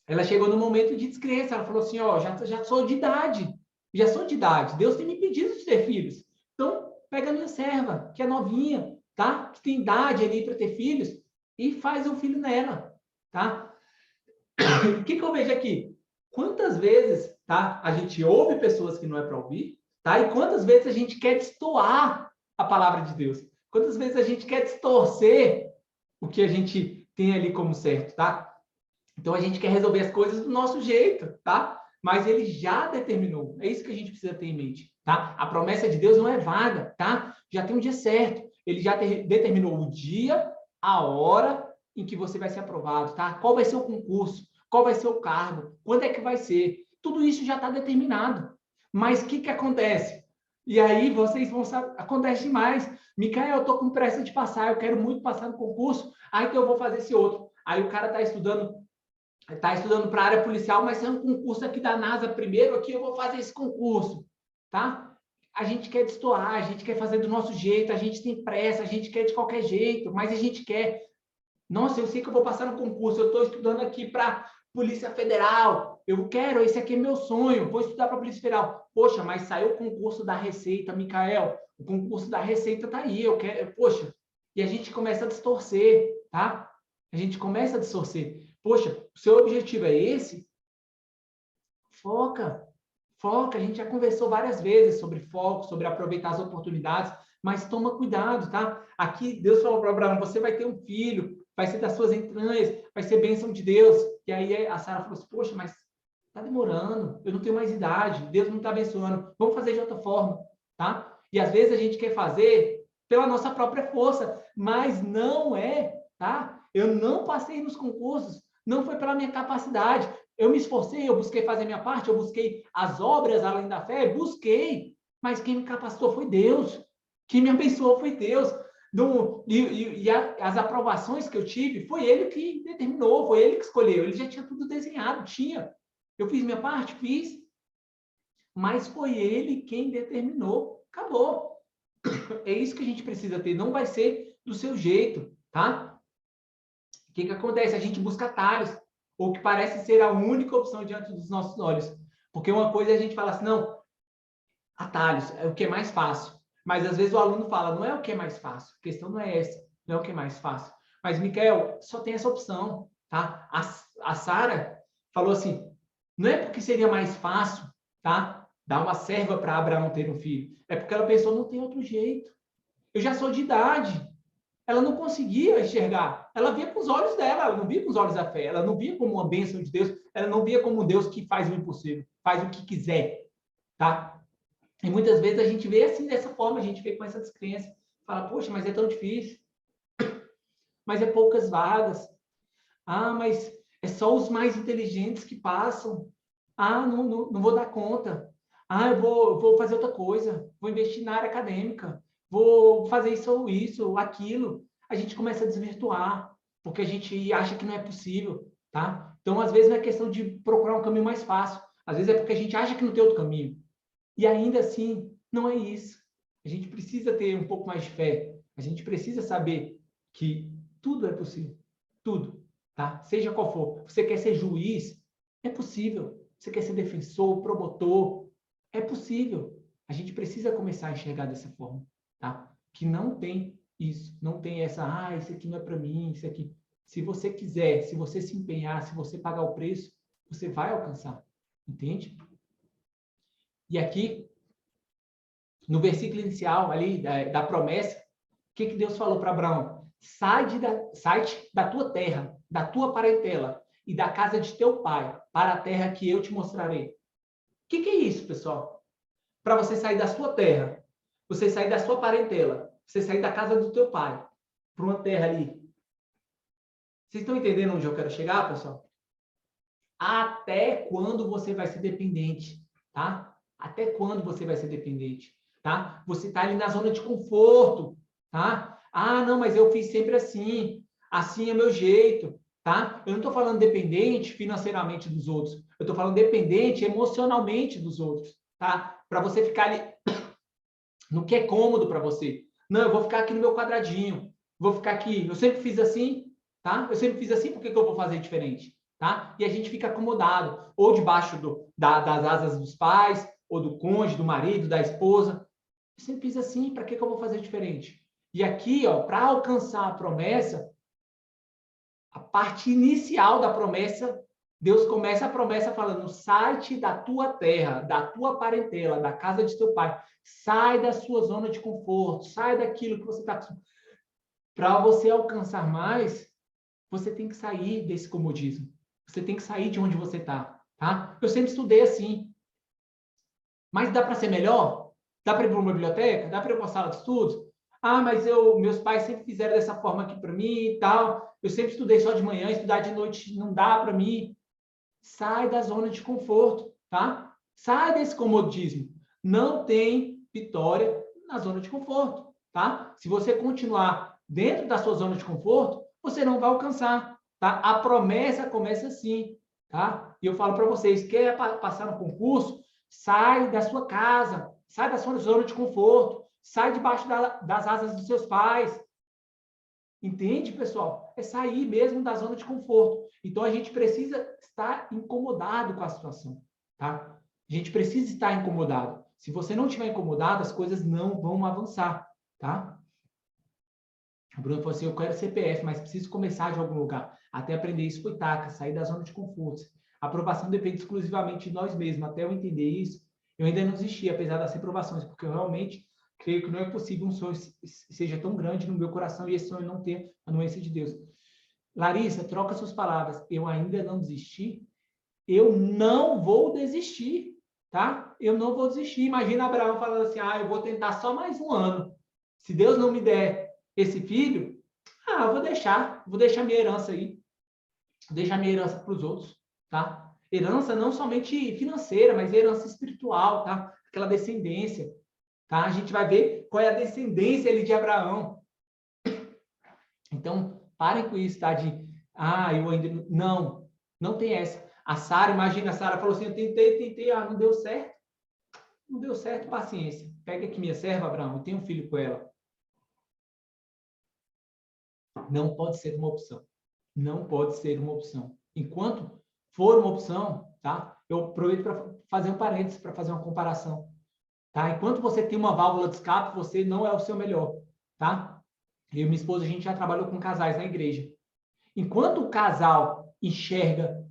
ela chegou no momento de descrença, ela falou assim, ó, já sou de idade, Deus tem me impedido de ter filhos. Então, pega a minha serva, que é novinha, tá? Que tem idade ali para ter filhos, e faz um filho nela, tá? O que eu vejo aqui? Quantas vezes, tá? A gente ouve pessoas que não é para ouvir, tá? E quantas vezes a gente quer destoar a palavra de Deus? Quantas vezes a gente quer distorcer o que a gente tem ali como certo, tá? Então, a gente quer resolver as coisas do nosso jeito, tá? Mas ele já determinou. É isso que a gente precisa ter em mente, tá? A promessa de Deus não é vaga, tá? Já tem um dia certo. Ele já determinou o dia, a hora em que você vai ser aprovado, tá? Qual vai ser o concurso? Qual vai ser o cargo? Quando é que vai ser? Tudo isso já está determinado. Mas o que acontece? E aí vocês vão saber, acontece demais. Micael, eu estou com pressa de passar, eu quero muito passar no concurso, aí que eu vou fazer esse outro. Aí o cara está estudando para a área policial, mas é um concurso aqui da NASA primeiro, aqui eu vou fazer esse concurso, tá? A gente quer destoar, a gente quer fazer do nosso jeito, a gente tem pressa, a gente quer de qualquer jeito, mas a gente quer. Nossa, eu sei que eu vou passar no concurso, eu estou estudando aqui para Polícia Federal, eu quero, esse aqui é meu sonho, vou estudar para a Polícia Federal. Poxa, mas saiu o concurso da Receita, Micael, o concurso da Receita está aí, eu quero, poxa, e a gente começa a distorcer, tá? A gente começa a distorcer. poxa, o seu objetivo é esse? Foca. Foca. A gente já conversou várias vezes sobre foco, sobre aproveitar as oportunidades, mas toma cuidado, tá? Aqui Deus falou para Abraão, você vai ter um filho, vai ser das suas entranhas, vai ser bênção de Deus. E aí a Sara falou assim, poxa, mas tá demorando, eu não tenho mais idade, Deus não está abençoando, vamos fazer de outra forma, tá? E às vezes a gente quer fazer pela nossa própria força, mas não é, tá? Eu não passei nos concursos, não foi pela minha capacidade. Eu me esforcei, eu busquei fazer minha parte, eu busquei as obras além da fé, busquei, mas quem me capacitou foi Deus, quem me abençoou foi Deus. As aprovações que eu tive, foi Ele que determinou, foi Ele que escolheu, Ele já tinha tudo desenhado, tinha. Eu fiz minha parte? Fiz. Mas foi Ele quem determinou. Acabou. É isso que a gente precisa ter. Não vai ser do seu jeito, tá? O que acontece? A gente busca atalhos, ou que parece ser a única opção diante dos nossos olhos. Porque uma coisa é a gente fala assim, não, atalhos é o que é mais fácil. Mas às vezes o aluno fala, não é o que é mais fácil. A questão não é essa, não é o que é mais fácil. Mas, Micael, só tem essa opção, tá? A Sara falou assim, não é porque seria mais fácil, tá? Dar uma serva para Abraão ter um filho. É porque ela pensou, não tem outro jeito. Eu já sou de idade. Ela não conseguia enxergar. Ela via com os olhos dela, ela não via com os olhos da fé. Ela não via como uma bênção de Deus. Ela não via como um Deus que faz o impossível, faz o que quiser, tá? E muitas vezes a gente vê assim, dessa forma, a gente vê com essa descrença. Fala, poxa, mas é tão difícil. Mas é poucas vagas. Ah, mas é só os mais inteligentes que passam. Ah, não vou dar conta. Ah, eu vou fazer outra coisa. Vou investir na área acadêmica. Vou fazer isso, aquilo. A gente começa a desvirtuar, porque a gente acha que não é possível, tá? Então, às vezes, não é questão de procurar um caminho mais fácil. Às vezes é porque a gente acha que não tem outro caminho. E ainda assim, não é isso. A gente precisa ter um pouco mais de fé. A gente precisa saber que tudo é possível. Tudo. Tá? Seja qual for. Você quer ser juiz? É possível. Você quer ser defensor, promotor? É possível. A gente precisa começar a enxergar dessa forma, tá? Que não tem isso, não tem essa, isso aqui não é para mim, isso aqui. Se você quiser, se você se empenhar, se você pagar o preço, você vai alcançar. Entende? E aqui, no versículo inicial ali da promessa, o que Deus falou para Abraão? Sai da tua terra, da tua parentela e da casa de teu pai, para a terra que eu te mostrarei. O que é isso, pessoal? Para você sair da sua terra, você sair da sua parentela, você sair da casa do teu pai, para uma terra ali. Vocês estão entendendo onde eu quero chegar, pessoal? Até quando você vai ser dependente, tá? Até quando você vai ser dependente, tá? Você está ali na zona de conforto, tá? Ah, não, mas eu fiz sempre assim. Assim é meu jeito, tá? Eu não estou falando dependente financeiramente dos outros. Eu estou falando dependente emocionalmente dos outros, tá? Para você ficar ali no que é cômodo para você. Não, eu vou ficar aqui no meu quadradinho. Vou ficar aqui. Eu sempre fiz assim, tá? Eu sempre fiz assim, por que eu vou fazer diferente? Tá? E a gente fica acomodado, ou debaixo das asas dos pais, ou do cônjuge, do marido, da esposa. Eu sempre fiz assim, para que eu vou fazer diferente? E aqui, ó, para alcançar a promessa, a parte inicial da promessa, Deus começa a promessa falando, sai-te da tua terra, da tua parentela, da casa de teu pai. Sai da sua zona de conforto, sai daquilo que você está acostumado. Para você alcançar mais, você tem que sair desse comodismo. Você tem que sair de onde você está, tá? Eu sempre estudei assim. Mas dá para ser melhor? Dá para ir para uma biblioteca? Dá para ir para uma sala de estudos? Ah, mas meus pais sempre fizeram dessa forma aqui para mim e tal. Eu sempre estudei só de manhã, estudar de noite não dá para mim. Sai da zona de conforto, tá? Sai desse comodismo. Não tem vitória na zona de conforto, tá? Se você continuar dentro da sua zona de conforto, você não vai alcançar, tá? A promessa começa assim, tá? E eu falo para vocês, quer passar no concurso? Sai da sua casa, sai da sua zona de conforto, sai debaixo das asas dos seus pais. Entende, pessoal? É sair mesmo da zona de conforto. Então, a gente precisa estar incomodado com a situação, tá? A gente precisa estar incomodado. Se você não estiver incomodado, as coisas não vão avançar, tá? O Bruno falou assim, eu quero CPF, mas preciso começar de algum lugar. Até aprender isso foi Itaca, sair da zona de conforto. A aprovação depende exclusivamente de nós mesmos. Até eu entender isso, eu ainda não desisti, apesar das reprovações, porque eu realmente creio que não é possível um sonho seja tão grande no meu coração e esse sonho não ter a anuência de Deus. Larissa, troca suas palavras. Eu ainda não desisti. Eu não vou desistir, tá? Eu não vou desistir. Imagina Abraão falando assim, eu vou tentar só mais um ano. Se Deus não me der esse filho, eu vou deixar minha herança aí. Vou deixar minha herança para os outros, tá? Herança não somente financeira, mas herança espiritual, tá? Aquela descendência, tá? A gente vai ver qual é a descendência ali de Abraão. Então, parem com isso, tá? Eu ainda... Não tem essa. A Sara, imagina, a Sara falou assim, eu tentei, não deu certo. Não deu certo, paciência. Pega aqui minha serva, Abraão, eu tenho um filho com ela. Não pode ser uma opção. Não pode ser uma opção. Enquanto for uma opção, tá? Eu aproveito para fazer um parênteses, para fazer uma comparação. Tá? Enquanto você tem uma válvula de escape, você não é o seu melhor, tá? Eu e minha esposa, a gente já trabalhou com casais na igreja. Enquanto o casal enxerga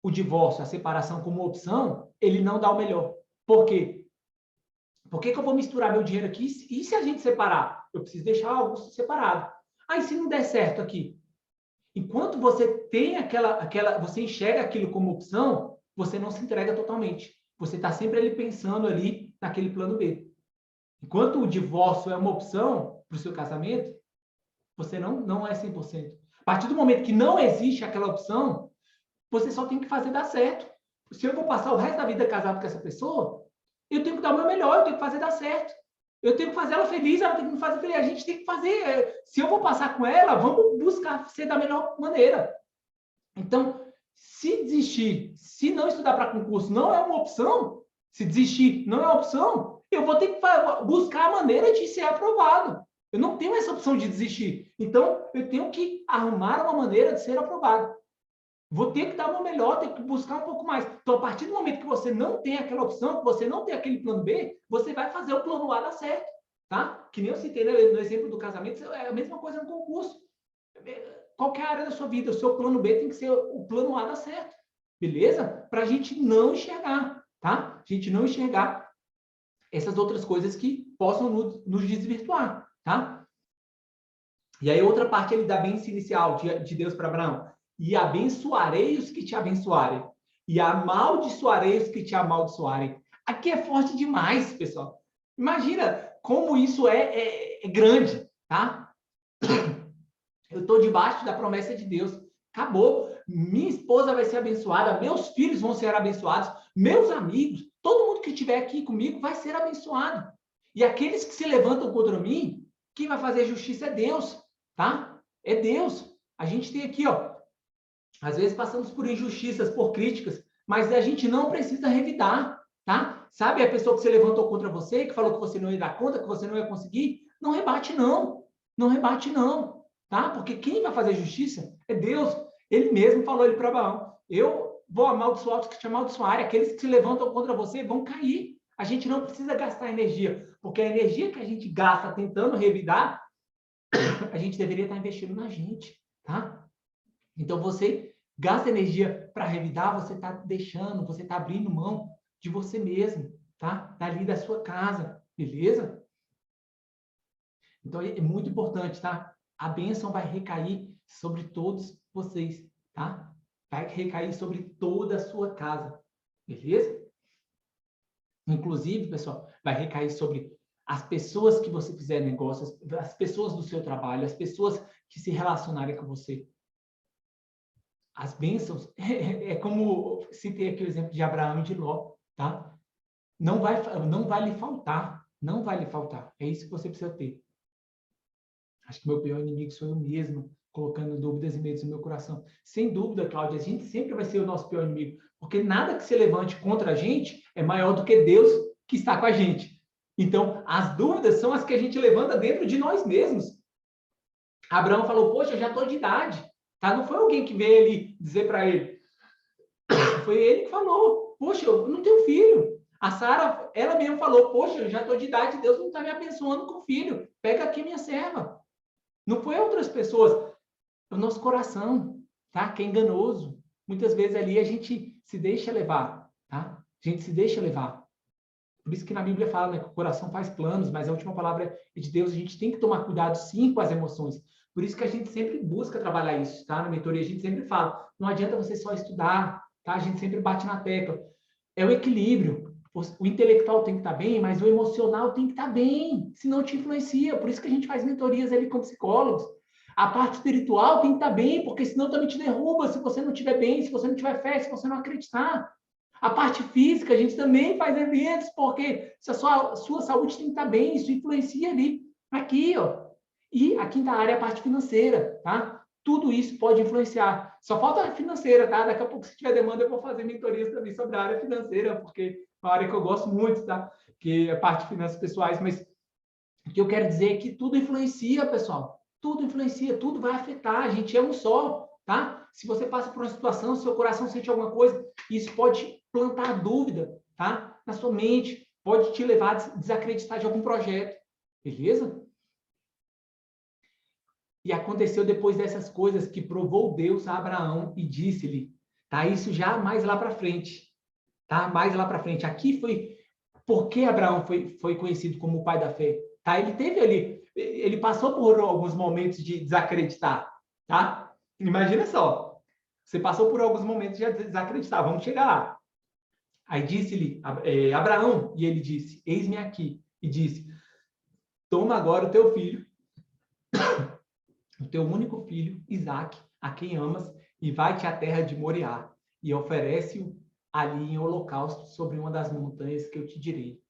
o divórcio, a separação como opção, ele não dá o melhor. Por quê? Por que eu vou misturar meu dinheiro aqui? E se a gente separar? Eu preciso deixar algo separado. E se não der certo aqui? Enquanto você tem você enxerga aquilo como opção, você não se entrega totalmente. Você está sempre ali pensando ali naquele plano B. Enquanto o divórcio é uma opção para o seu casamento, você não é 100%. A partir do momento que não existe aquela opção, você só tem que fazer dar certo. Se eu vou passar o resto da vida casado com essa pessoa, eu tenho que dar o meu melhor, eu tenho que fazer dar certo. Eu tenho que fazer ela feliz, ela tem que me fazer feliz. A gente tem que fazer. Se eu vou passar com ela, vamos buscar ser da melhor maneira. Então, se desistir, se não estudar para concurso não é uma opção, se desistir não é uma opção, eu vou ter que buscar a maneira de ser aprovado. Eu não tenho essa opção de desistir. Então, eu tenho que arrumar uma maneira de ser aprovado. Vou ter que dar o meu melhor, ter que buscar um pouco mais. Então, a partir do momento que você não tem aquela opção, que você não tem aquele plano B, você vai fazer o plano A dar certo, tá? Que nem eu citei no exemplo do casamento, é a mesma coisa no concurso. Qualquer área da sua vida, o seu plano B tem que ser o plano A dar certo, beleza? Para a gente não enxergar, tá? A gente não enxergar essas outras coisas que possam nos desvirtuar, tá? E aí, outra parte ele da bênção inicial de Deus para Abraão. E abençoarei os que te abençoarem. E amaldiçoarei os que te amaldiçoarem. Aqui é forte demais, pessoal. Imagina como isso é grande, tá? Eu estou debaixo da promessa de Deus. Acabou. Minha esposa vai ser abençoada, meus filhos vão ser abençoados, meus amigos, todo mundo que estiver aqui comigo vai ser abençoado. E aqueles que se levantam contra mim, quem vai fazer justiça é Deus, tá? É Deus. A gente tem aqui, às vezes passamos por injustiças, por críticas, mas a gente não precisa revidar, tá? Sabe a pessoa que se levantou contra você, que falou que você não ia dar conta, que você não ia conseguir? Não rebate, não. Não rebate, não. Tá? Porque quem vai fazer justiça é Deus. Ele mesmo falou ele para Abraão. Eu vou amaldiçoar os que te amaldiçoarem. Aqueles que se levantam contra você vão cair. A gente não precisa gastar energia, porque a energia que a gente gasta tentando revidar, a gente deveria estar investindo na gente, tá? Então, você gasta energia para revidar, você está deixando, você está abrindo mão de você mesmo, tá? Dali da sua casa, beleza? Então, é muito importante, tá? A bênção vai recair sobre todos vocês, tá? Vai recair sobre toda a sua casa, beleza? Inclusive, pessoal, vai recair sobre as pessoas que você fizer negócios, as pessoas do seu trabalho, as pessoas que se relacionarem com você. As bênçãos, é como citei aqui o exemplo de Abraão e de Ló, tá? Não vai lhe faltar, não vai lhe faltar. É isso que você precisa ter. Acho que meu pior inimigo sou eu mesmo, colocando dúvidas e medos no meu coração. Sem dúvida, Cláudia, a gente sempre vai ser o nosso pior inimigo, porque nada que se levante contra a gente é maior do que Deus que está com a gente. Então, as dúvidas são as que a gente levanta dentro de nós mesmos. Abraão falou, poxa, eu já estou de idade. Tá? Não foi alguém que veio ali dizer para ele. Foi ele que falou, poxa, eu não tenho filho. A Sara, ela mesma falou, poxa, eu já estou de idade, Deus não está me abençoando com filho. Pega aqui minha serva. Não foi outras pessoas. É o nosso coração, tá? Que é enganoso. Muitas vezes ali a gente se deixa levar, tá? A gente se deixa levar. Por isso que na Bíblia fala, né, que o coração faz planos, mas a última palavra é de Deus. A gente tem que tomar cuidado, sim, com as emoções. Por isso que a gente sempre busca trabalhar isso, tá? Na mentoria a gente sempre fala, não adianta você só estudar, tá? A gente sempre bate na tecla. É o equilíbrio. O intelectual tem que estar bem, mas o emocional tem que estar bem, senão te influencia. Por isso que a gente faz mentorias ali com psicólogos. A parte espiritual tem que estar bem, porque senão também te derruba se você não estiver bem, se você não tiver fé, se você não acreditar. A parte física, a gente também faz eventos, porque se a sua saúde tem que estar bem, isso influencia ali. Aqui, ó. E a quinta área é a parte financeira, tá? Tudo isso pode influenciar. Só falta a financeira, tá? Daqui a pouco, se tiver demanda, eu vou fazer mentorias também sobre a área financeira, porque é uma área que eu gosto muito, tá? Que é a parte de finanças pessoais, mas o que eu quero dizer é que tudo influencia, pessoal. Tudo influencia, tudo vai afetar. A gente é um só, tá? Se você passa por uma situação, seu coração sente alguma coisa, isso pode plantar dúvida, tá? Na sua mente, pode te levar a desacreditar de algum projeto, beleza? E aconteceu depois dessas coisas que provou Deus a Abraão e disse-lhe, tá? Isso já mais lá para frente, tá? Mais lá para frente. Aqui foi porque Abraão foi conhecido como o pai da fé, tá? Ele teve ali, ele passou por alguns momentos de desacreditar, tá? Imagina só, você passou por alguns momentos de desacreditar, vamos chegar lá. Aí disse-lhe Abraão, e ele disse, eis-me aqui, e disse, toma agora o teu filho, o teu único filho, Isaque, a quem amas, e vai-te à terra de Moriá, e oferece-o ali em holocausto sobre uma das montanhas que eu te direi.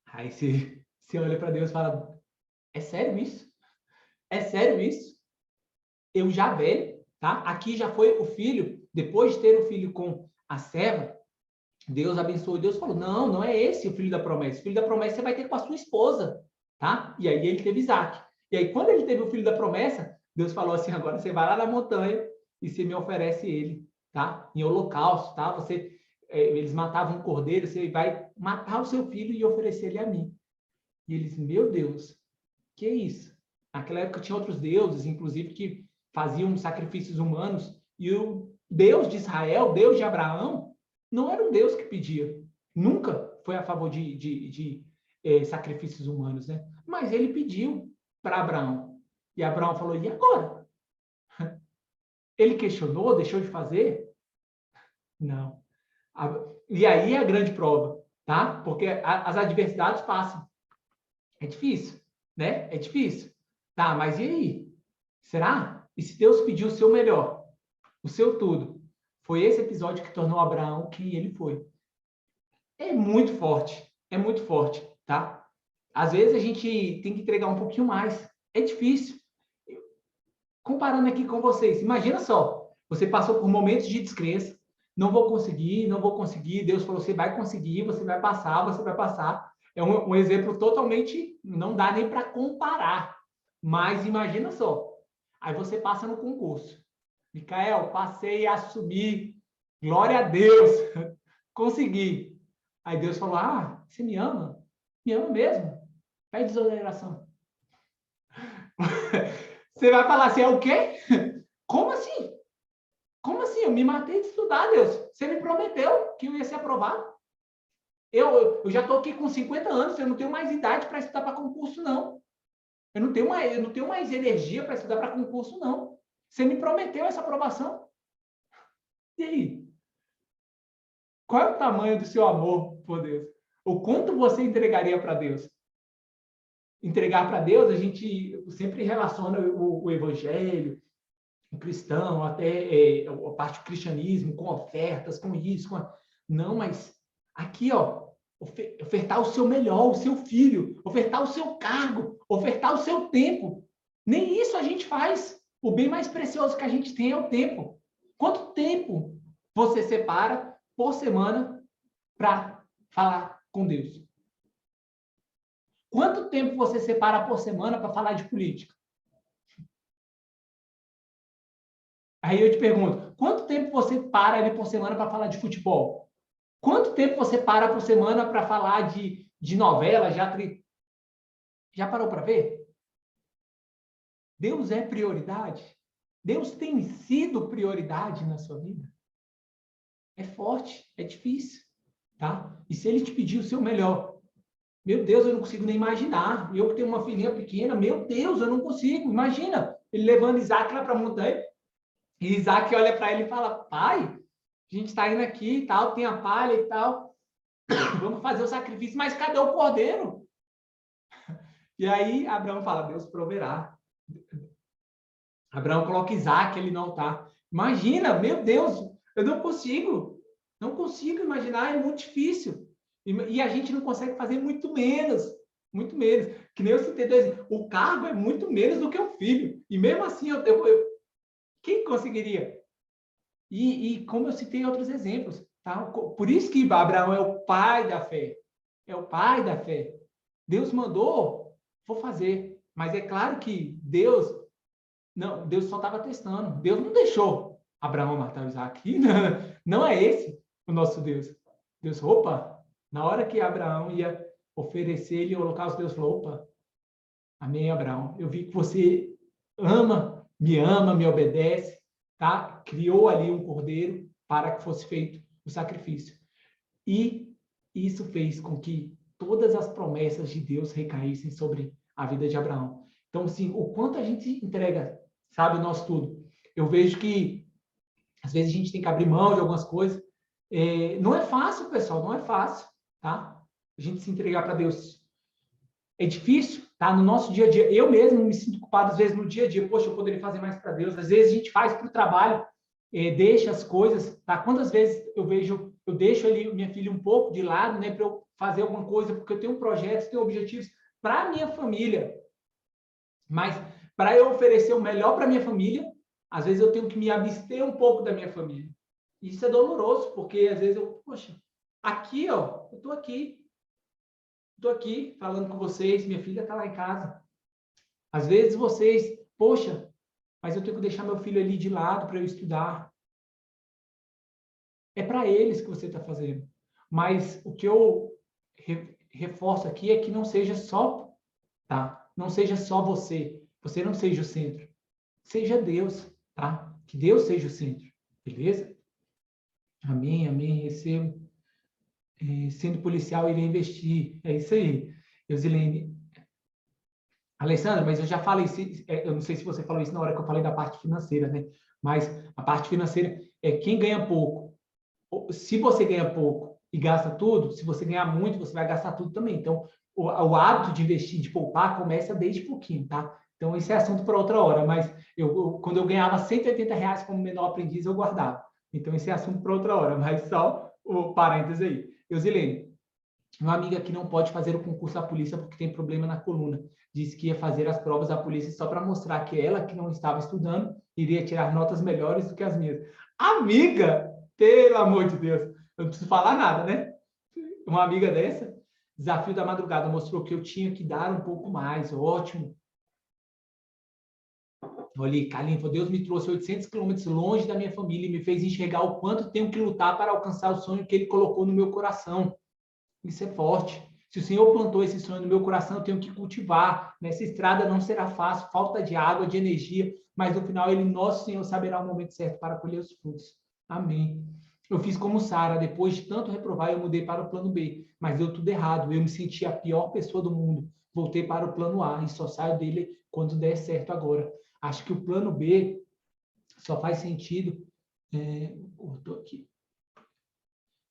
Aí você olha para Deus e fala, é sério isso? É sério isso? Eu já velho, tá? Aqui já foi o filho, depois de ter o filho com a serva, Deus abençoou, Deus falou, não, não é esse o filho da promessa. O filho da promessa você vai ter com a sua esposa, tá? E aí ele teve Isaac. E aí quando ele teve o filho da promessa, Deus falou assim, agora você vai lá na montanha e você me oferece ele, tá? Em holocausto, tá? Eles matavam um cordeiro, você vai matar o seu filho e oferecer ele a mim. E eles, meu Deus, que é isso? Naquela época tinha outros deuses, inclusive, que faziam sacrifícios humanos, e o Deus de Israel, Deus de Abraão, não era um Deus que pedia. Nunca foi a favor de sacrifícios humanos, né? Mas ele pediu para Abraão. E Abraão falou, e agora? Ele questionou, deixou de fazer? Não. E aí é a grande prova, tá? Porque as adversidades passam. É difícil, né? É difícil. Tá, mas e aí? Será? E se Deus pediu o seu melhor, o seu tudo? Foi esse episódio que tornou Abraão quem ele foi. É muito forte, tá? Às vezes a gente tem que entregar um pouquinho mais. É difícil. Comparando aqui com vocês, imagina só, você passou por momentos de descrença, não vou conseguir, não vou conseguir. Deus falou, você vai conseguir, você vai passar, você vai passar. É um exemplo totalmente, não dá nem para comparar. Mas imagina só, aí você passa no concurso. Micael, passei a assumir, glória a Deus, consegui. Aí Deus falou, você me ama? Me ama mesmo? Pede exoneração. Você vai falar assim, é o quê? Como assim? Como assim? Eu me matei de estudar, Deus. Você me prometeu que eu ia ser aprovado. Eu já estou aqui com 50 anos, eu não tenho mais idade para estudar para concurso, não. Eu não tenho mais energia para estudar para concurso, não. Você me prometeu essa aprovação. E aí? Qual é o tamanho do seu amor por Deus? O quanto você entregaria para Deus? Entregar para Deus, a gente sempre relaciona o evangelho, o cristão, até a parte do cristianismo, com ofertas, com isso, Não, mas aqui, ó, ofertar o seu melhor, o seu filho, ofertar o seu cargo, ofertar o seu tempo. Nem isso a gente faz. O bem mais precioso que a gente tem é o tempo. Quanto tempo você separa por semana para falar com Deus? Quanto tempo você separa por semana para falar de política? Aí eu te pergunto, quanto tempo você para ali por semana para falar de futebol? Quanto tempo você para por semana para falar de novela, de atriz? Já parou para ver? Deus é prioridade? Deus tem sido prioridade na sua vida? É forte, é difícil, tá? E se ele te pedir o seu melhor, meu Deus, eu não consigo nem imaginar. Eu que tenho uma filhinha pequena, meu Deus, eu não consigo. Imagina, ele levando Isaac lá para a montanha, e Isaac olha para ele e fala, pai, a gente está indo aqui e tal, tem a palha e tal, vamos fazer o sacrifício, mas cadê o cordeiro? E aí Abraão fala, Deus proverá. Abraão coloca Isaac ali no altar. Imagina, meu Deus, eu não consigo imaginar, é muito difícil. E a gente não consegue fazer muito menos. Que nem eu citei, o cargo é muito menos do que o filho. E mesmo assim, quem conseguiria? E como eu citei outros exemplos, tá? Por isso que Abraão é o pai da fé. É o pai da fé. Deus mandou, vou fazer. Mas é claro que Deus só estava testando. Deus não deixou Abraão matar o Isaac. Não é esse o nosso Deus. Deus, opa, na hora que Abraão ia oferecer-lhe o holocausto, Deus falou, opa, amém, Abraão, eu vi que você ama, me obedece, tá? Criou ali um cordeiro para que fosse feito o sacrifício. E isso fez com que todas as promessas de Deus recaíssem sobre a vida de Abraão. Então, assim, o quanto a gente entrega, sabe, o nosso tudo. Eu vejo que, às vezes, a gente tem que abrir mão de algumas coisas. Não é fácil, pessoal, não é fácil, tá? A gente se entregar para Deus. É difícil, tá? No nosso dia a dia. Eu mesmo me sinto culpado, às vezes, no dia a dia. Poxa, eu poderia fazer mais para Deus. Às vezes, a gente faz para o trabalho, deixa as coisas, tá? Quantas vezes eu deixo ali minha filha um pouco de lado, né, para eu fazer alguma coisa, porque eu tenho projetos, tenho objetivos para a minha família. Mas, para eu oferecer o melhor para a minha família, às vezes eu tenho que me abster um pouco da minha família. Isso é doloroso, porque às vezes poxa, aqui, ó, eu estou aqui falando com vocês, minha filha está lá em casa. Às vezes vocês, poxa, mas eu tenho que deixar meu filho ali de lado para eu estudar. É para eles que você está fazendo. Mas o que eu reforço aqui é que não seja só, tá? Não seja só você. Você não seja o centro. Seja Deus, tá? Que Deus seja o centro. Beleza? Amém, amém. Recebo. Sendo policial, irei investir. É isso aí. Eusilene. Alessandra, mas eu já falei, eu não sei se você falou isso na hora que eu falei da parte financeira, né? Mas a parte financeira é quem ganha pouco. Se você ganha pouco e gasta tudo, se você ganhar muito, você vai gastar tudo também. Então, o hábito de investir, de poupar, começa desde pouquinho, tá? Então, esse é assunto para outra hora, mas quando eu ganhava R$ 180 como menor aprendiz, eu guardava. Então, esse é assunto para outra hora, mas só o parênteses aí. Eusilene, uma amiga que não pode fazer o concurso da polícia porque tem problema na coluna. Disse que ia fazer as provas da polícia só para mostrar que ela, que não estava estudando, iria tirar notas melhores do que as minhas. Amiga, pelo amor de Deus, eu não preciso falar nada, né? Uma amiga dessa, desafio da madrugada, mostrou que eu tinha que dar um pouco mais. Ótimo. Olha, Calinfo, Deus me trouxe 800 quilômetros longe da minha família e me fez enxergar o quanto tenho que lutar para alcançar o sonho que Ele colocou no meu coração. Isso é forte. Se o Senhor plantou esse sonho no meu coração, eu tenho que cultivar. Nessa estrada não será fácil, falta de água, de energia, mas no final Ele, nosso Senhor, saberá o momento certo para colher os frutos. Amém. Eu fiz como Sara, depois de tanto reprovar, eu mudei para o plano B, mas deu tudo errado. Eu me senti a pior pessoa do mundo. Voltei para o plano A e só saio dele quando der certo agora. Acho que o plano B só faz sentido. Cortou aqui.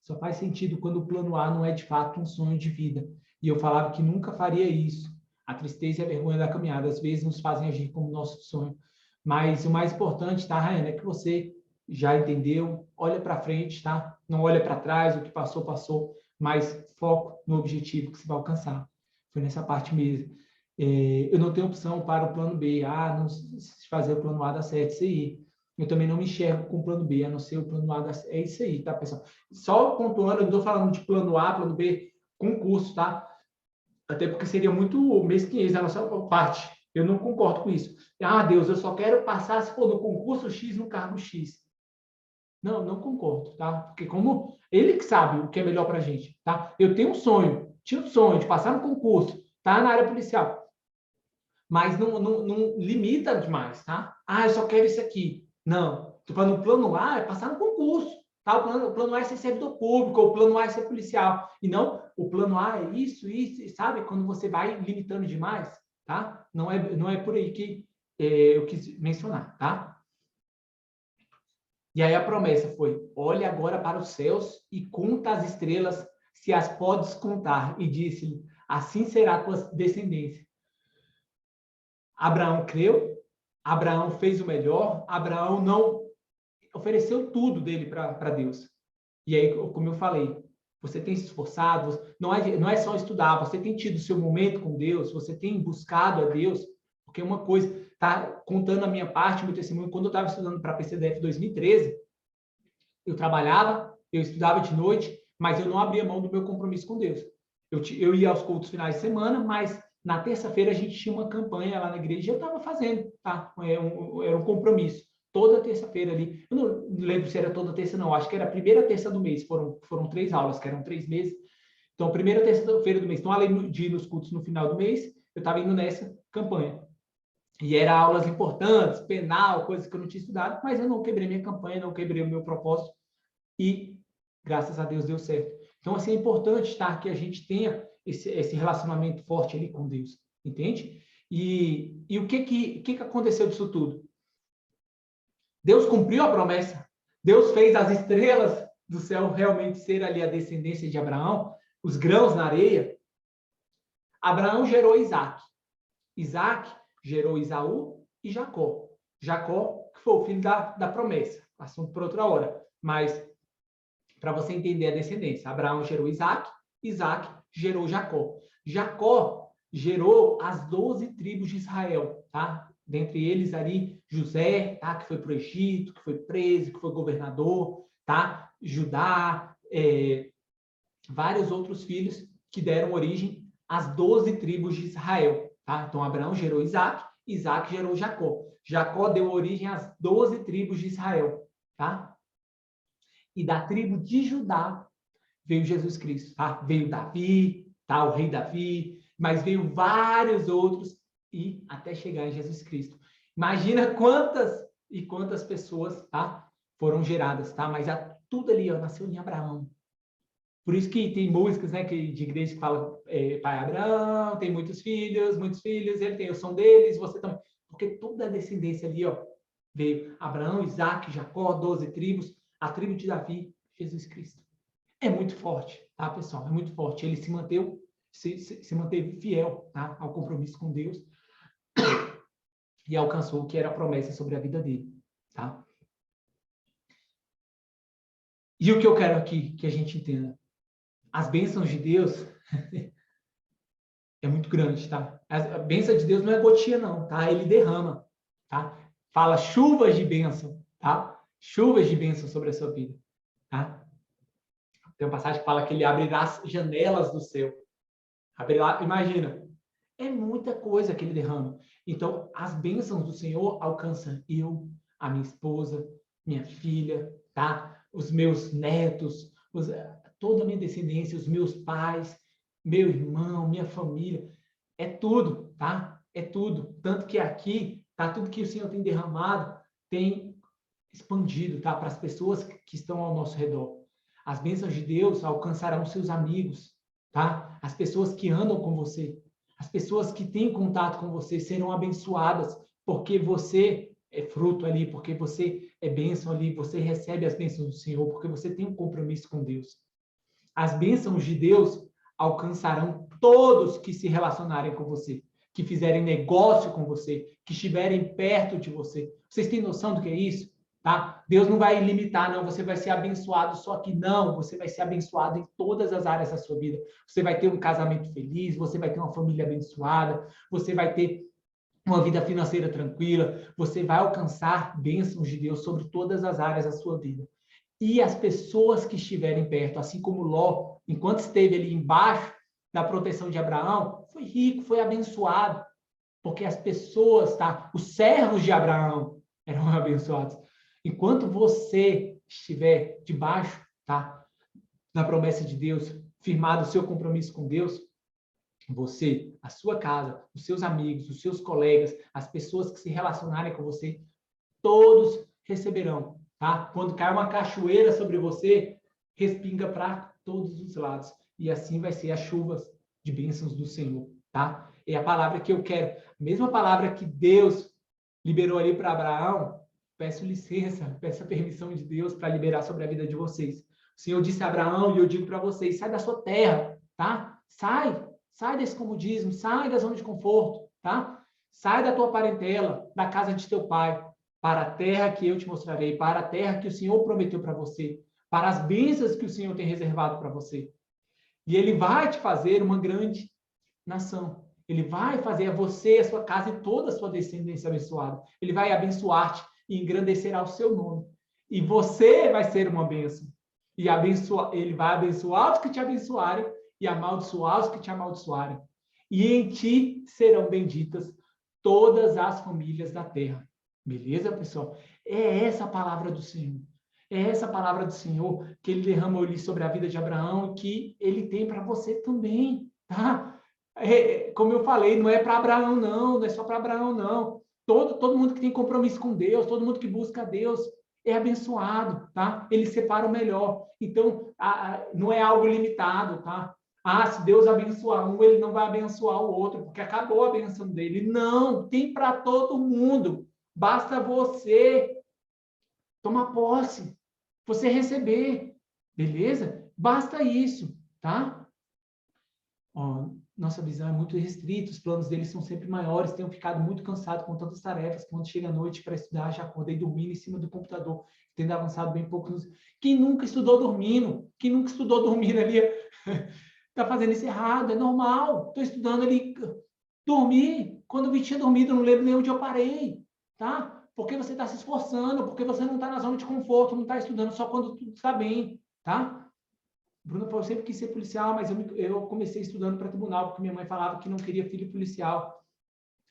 Só faz sentido quando o plano A não é de fato um sonho de vida. E eu falava que nunca faria isso. A tristeza e a vergonha da caminhada às vezes nos fazem agir como nosso sonho. Mas o mais importante, tá, Rayane, é que você já entendeu, olha para frente, tá? Não olha para trás, o que passou, passou, mas foco no objetivo que você vai alcançar. Foi nessa parte mesmo. Eu não tenho opção para o plano B. Não se fazer o plano A dá certo, isso aí. Eu também não me enxergo com o plano B, a não ser o plano A. É isso aí, tá, pessoal? Só pontuando, eu não estou falando de plano A, plano B, concurso, tá? Até porque seria muito mesquinhez da nossa parte. Eu não concordo com isso. Deus, eu só quero passar se for no concurso X, no cargo X. Não concordo, tá? Porque como ele que sabe o que é melhor para a gente, tá? Eu tenho um sonho, tinha um sonho de passar no concurso, tá na área policial. mas não limita demais, tá? Ah, eu só quero isso aqui. Não. No plano A é passar no concurso. Tá? O plano A é ser servidor público, ou o plano A é ser policial. E não, o plano A é isso, sabe? Quando você vai limitando demais, tá? Não é por aí que eu quis mencionar, tá? E aí a promessa foi: olhe agora para os céus e conta as estrelas, se as podes contar. E disse-lhe: assim será a tua descendência. Abraão creu, Abraão fez o melhor, Abraão não ofereceu tudo dele para Deus. E aí, como eu falei, você tem se esforçado, não é só estudar, você tem tido seu momento com Deus, você tem buscado a Deus, porque uma coisa, tá contando a minha parte, meu testemunho, quando eu estava estudando para a PCDF 2013, eu trabalhava, eu estudava de noite, mas eu não abria mão do meu compromisso com Deus. Eu ia aos cultos finais de semana, mas na terça-feira a gente tinha uma campanha lá na igreja e eu estava fazendo, tá? Era um compromisso. Toda terça-feira ali, eu não lembro se era toda terça, não, acho que era a primeira terça do mês, foram 3 aulas, que eram 3 meses. Então, primeira terça-feira do mês. Então, além de ir nos cultos no final do mês, eu estava indo nessa campanha. E eram aulas importantes, penal, coisas que eu não tinha estudado, mas eu não quebrei minha campanha, não quebrei o meu propósito e, graças a Deus, deu certo. Então, assim, é importante, tá, que a gente tenha esse relacionamento forte ali com Deus, entende? E o que aconteceu disso tudo? Deus cumpriu a promessa. Deus fez as estrelas do céu realmente ser ali a descendência de Abraão, os grãos na areia. Abraão gerou Isaac. Isaac gerou Isaú e Jacó. Jacó, que foi o filho da promessa. Assunto para outra hora. Mas, para você entender a descendência, Abraão gerou Isaac, Isaac gerou Jacó. Jacó gerou as 12 tribos de Israel, tá? Dentre eles ali, José, tá? Que foi para o Egito, que foi preso, que foi governador, tá? Judá, vários outros filhos que deram origem às 12 tribos de Israel, tá? Então, Abraão gerou Isaac, Isaac gerou Jacó. Jacó deu origem às 12 tribos de Israel, tá? E da tribo de Judá veio Jesus Cristo, tá? Veio Davi, tá? O rei Davi, mas veio vários outros e até chegar em Jesus Cristo. Imagina quantas pessoas, tá? Foram geradas, tá? Mas tudo ali, ó, nasceu em Abraão. Por isso que tem músicas, né, de igreja que fala Pai Abraão, tem muitos filhos, ele tem o som deles, você também. Porque toda a descendência ali, ó, veio Abraão, Isaac, Jacó, 12 tribos, a tribo de Davi, Jesus Cristo. É muito forte, tá, pessoal? É muito forte. Ele se manteve fiel, tá, ao compromisso com Deus e alcançou o que era a promessa sobre a vida dele, tá? E o que eu quero aqui que a gente entenda? As bênçãos de Deus é muito grande, tá? A bênção de Deus não é gotinha, não, tá? Ele derrama, tá? Fala chuvas de bênção, tá? Chuvas de bênção sobre a sua vida, tá? Tem uma passagem que fala que ele abrirá as janelas do céu. Abrirá, imagina, é muita coisa que ele derrama. Então, as bênçãos do Senhor alcançam eu, a minha esposa, minha filha, tá? Os meus netos, toda a minha descendência, os meus pais, meu irmão, minha família. É tudo, tá? É tudo. Tanto que aqui, tá? Tudo que o Senhor tem derramado tem expandido, tá? Para as pessoas que estão ao nosso redor. As bênçãos de Deus alcançarão seus amigos, tá? As pessoas que andam com você, as pessoas que têm contato com você serão abençoadas, porque você é fruto ali, porque você é bênção ali, você recebe as bênçãos do Senhor, porque você tem um compromisso com Deus. As bênçãos de Deus alcançarão todos que se relacionarem com você, que fizerem negócio com você, que estiverem perto de você. Vocês têm noção do que é isso? Tá? Deus não vai limitar, não, você vai ser abençoado só que não, você vai ser abençoado em todas as áreas da sua vida. Você vai ter um casamento feliz, você vai ter uma família abençoada, você vai ter uma vida financeira tranquila, você vai alcançar bênçãos de Deus sobre todas as áreas da sua vida. E as pessoas que estiverem perto, assim como Ló, enquanto esteve ali embaixo da proteção de Abraão, foi rico, foi abençoado, porque as pessoas, tá? Os servos de Abraão eram abençoados. Enquanto você estiver debaixo, tá? Na promessa de Deus, firmado o seu compromisso com Deus, você, a sua casa, os seus amigos, os seus colegas, as pessoas que se relacionarem com você, todos receberão, tá? Quando cai uma cachoeira sobre você, respinga para todos os lados. E assim vai ser as chuvas de bênçãos do Senhor, tá? É a palavra que eu quero. A mesma palavra que Deus liberou ali para Abraão, peço licença, peço a permissão de Deus para liberar sobre a vida de vocês. O Senhor disse a Abraão, e eu digo para vocês, sai da sua terra, tá? Sai desse comodismo, sai da zona de conforto, tá? Sai da tua parentela, da casa de teu pai, para a terra que eu te mostrarei, para a terra que o Senhor prometeu para você, para as bênçãos que o Senhor tem reservado para você. E Ele vai te fazer uma grande nação. Ele vai fazer a você, a sua casa e toda a sua descendência abençoada. Ele vai abençoar-te e engrandecerá o seu nome. E você vai ser uma bênção. E ele vai abençoar os que te abençoarem e amaldiçoar os que te amaldiçoarem. E em ti serão benditas todas as famílias da terra. Beleza, pessoal? É essa a palavra do Senhor. É essa a palavra do Senhor que ele derramou ali sobre a vida de Abraão e que ele tem para você também, tá? Como eu falei, não é para Abraão, não é só para Abraão, não. Todo mundo que tem compromisso com Deus, todo mundo que busca Deus é abençoado, tá? Ele separa o melhor. Então, não é algo limitado, tá? Se Deus abençoar um, ele não vai abençoar o outro, porque acabou a bênção dele. Não, tem para todo mundo. Basta você tomar posse, você receber, beleza? Basta isso, tá? Ó, nossa visão é muito restrita, os planos deles são sempre maiores, tenho ficado muito cansado com tantas tarefas, quando chega a noite para estudar, já acordei dormindo em cima do computador, tendo avançado bem pouco. Quem nunca estudou dormindo? Quem nunca estudou dormindo ali está fazendo isso errado, é normal. Estou estudando ali, dormir, quando eu tinha dormido, não lembro nem onde eu parei, tá? Porque você está se esforçando, porque você não está na zona de conforto, não está estudando só quando tudo está bem, tá? Bruno falou, sempre quis ser policial, mas eu comecei estudando para tribunal, porque minha mãe falava que não queria filho policial.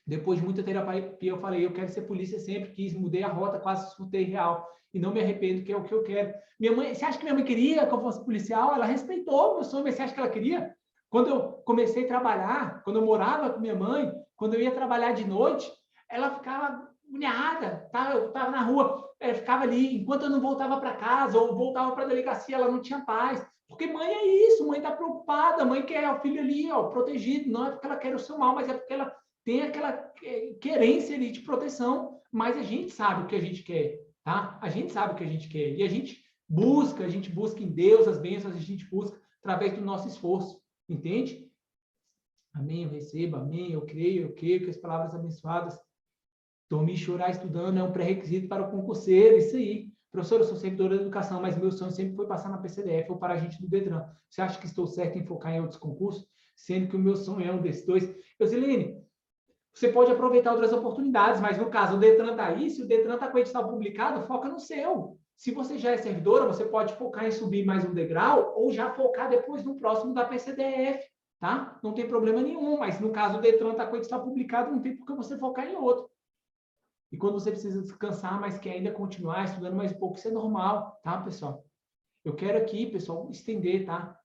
Depois de muita terapia, eu falei, eu quero ser polícia, sempre quis, mudei a rota, quase surtei real. E não me arrependo, que é o que eu quero. Minha mãe, você acha que minha mãe queria que eu fosse policial? Ela respeitou o meu sonho, mas você acha que ela queria? Quando eu comecei a trabalhar, quando eu morava com minha mãe, quando eu ia trabalhar de noite, ela ficava agoniada, tá? Eu estava na rua, ela ficava ali, enquanto eu não voltava para casa, ou voltava para a delegacia, ela não tinha paz. Porque mãe é isso, mãe está preocupada, mãe quer o filho ali, ó, protegido, não é porque ela quer o seu mal, mas é porque ela tem aquela querência ali de proteção, mas a gente sabe o que a gente quer, tá? A gente sabe o que a gente quer, e a gente busca em Deus as bênçãos, a gente busca através do nosso esforço, entende? Amém, eu recebo, amém, eu creio que as palavras abençoadas, dormir e chorar estudando é um pré-requisito para o concurseiro, isso aí. Professor, eu sou servidora da educação, mas meu sonho sempre foi passar na PCDF ou para a gente do Detran. Você acha que estou certo em focar em outros concursos? Sendo que o meu sonho é um desses dois. Eusilene, você pode aproveitar outras oportunidades, mas no caso, o Detran está aí, se o Detran está com o edital publicado, foca no seu. Se você já é servidora, você pode focar em subir mais um degrau ou já focar depois no próximo da PCDF, tá? Não tem problema nenhum, mas no caso o Detran está com o edital publicado, não tem por que você focar em outro. E quando você precisa descansar, mas quer ainda continuar estudando mais um pouco, isso é normal, tá, pessoal? Eu quero aqui, pessoal, estender, tá?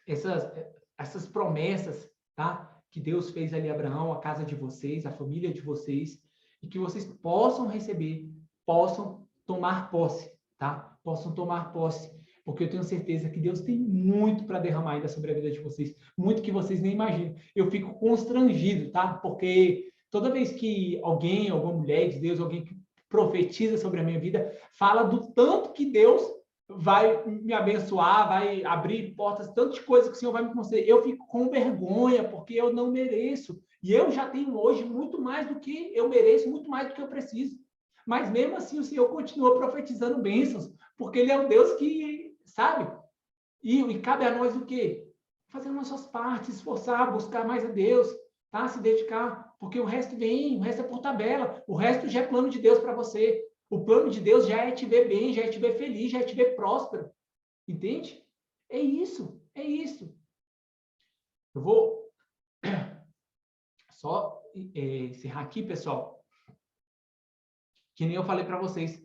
Essas promessas, tá? Que Deus fez ali a Abraão, a casa de vocês, a família de vocês, e que vocês possam receber, possam tomar posse, tá? Possam tomar posse, porque eu tenho certeza que Deus tem muito para derramar ainda sobre a vida de vocês, muito que vocês nem imaginam. Eu fico constrangido, tá? Porque toda vez que alguém, alguma mulher de Deus, alguém que profetiza sobre a minha vida, fala do tanto que Deus vai me abençoar, vai abrir portas, tantas coisas que o Senhor vai me conceder. Eu fico com vergonha, porque eu não mereço. E eu já tenho hoje muito mais do que eu mereço, muito mais do que eu preciso. Mas mesmo assim, o Senhor continua profetizando bênçãos, porque Ele é um Deus que, sabe? E cabe a nós o quê? Fazer nossas partes, esforçar, buscar mais a Deus, tá? Se dedicar, porque o resto vem, o resto é por tabela, o resto já é plano de Deus para você. O plano de Deus já é te ver bem, já é te ver feliz, já é te ver próspero. Entende? É isso, é isso. Eu vou só encerrar aqui, pessoal. Que nem eu falei para vocês.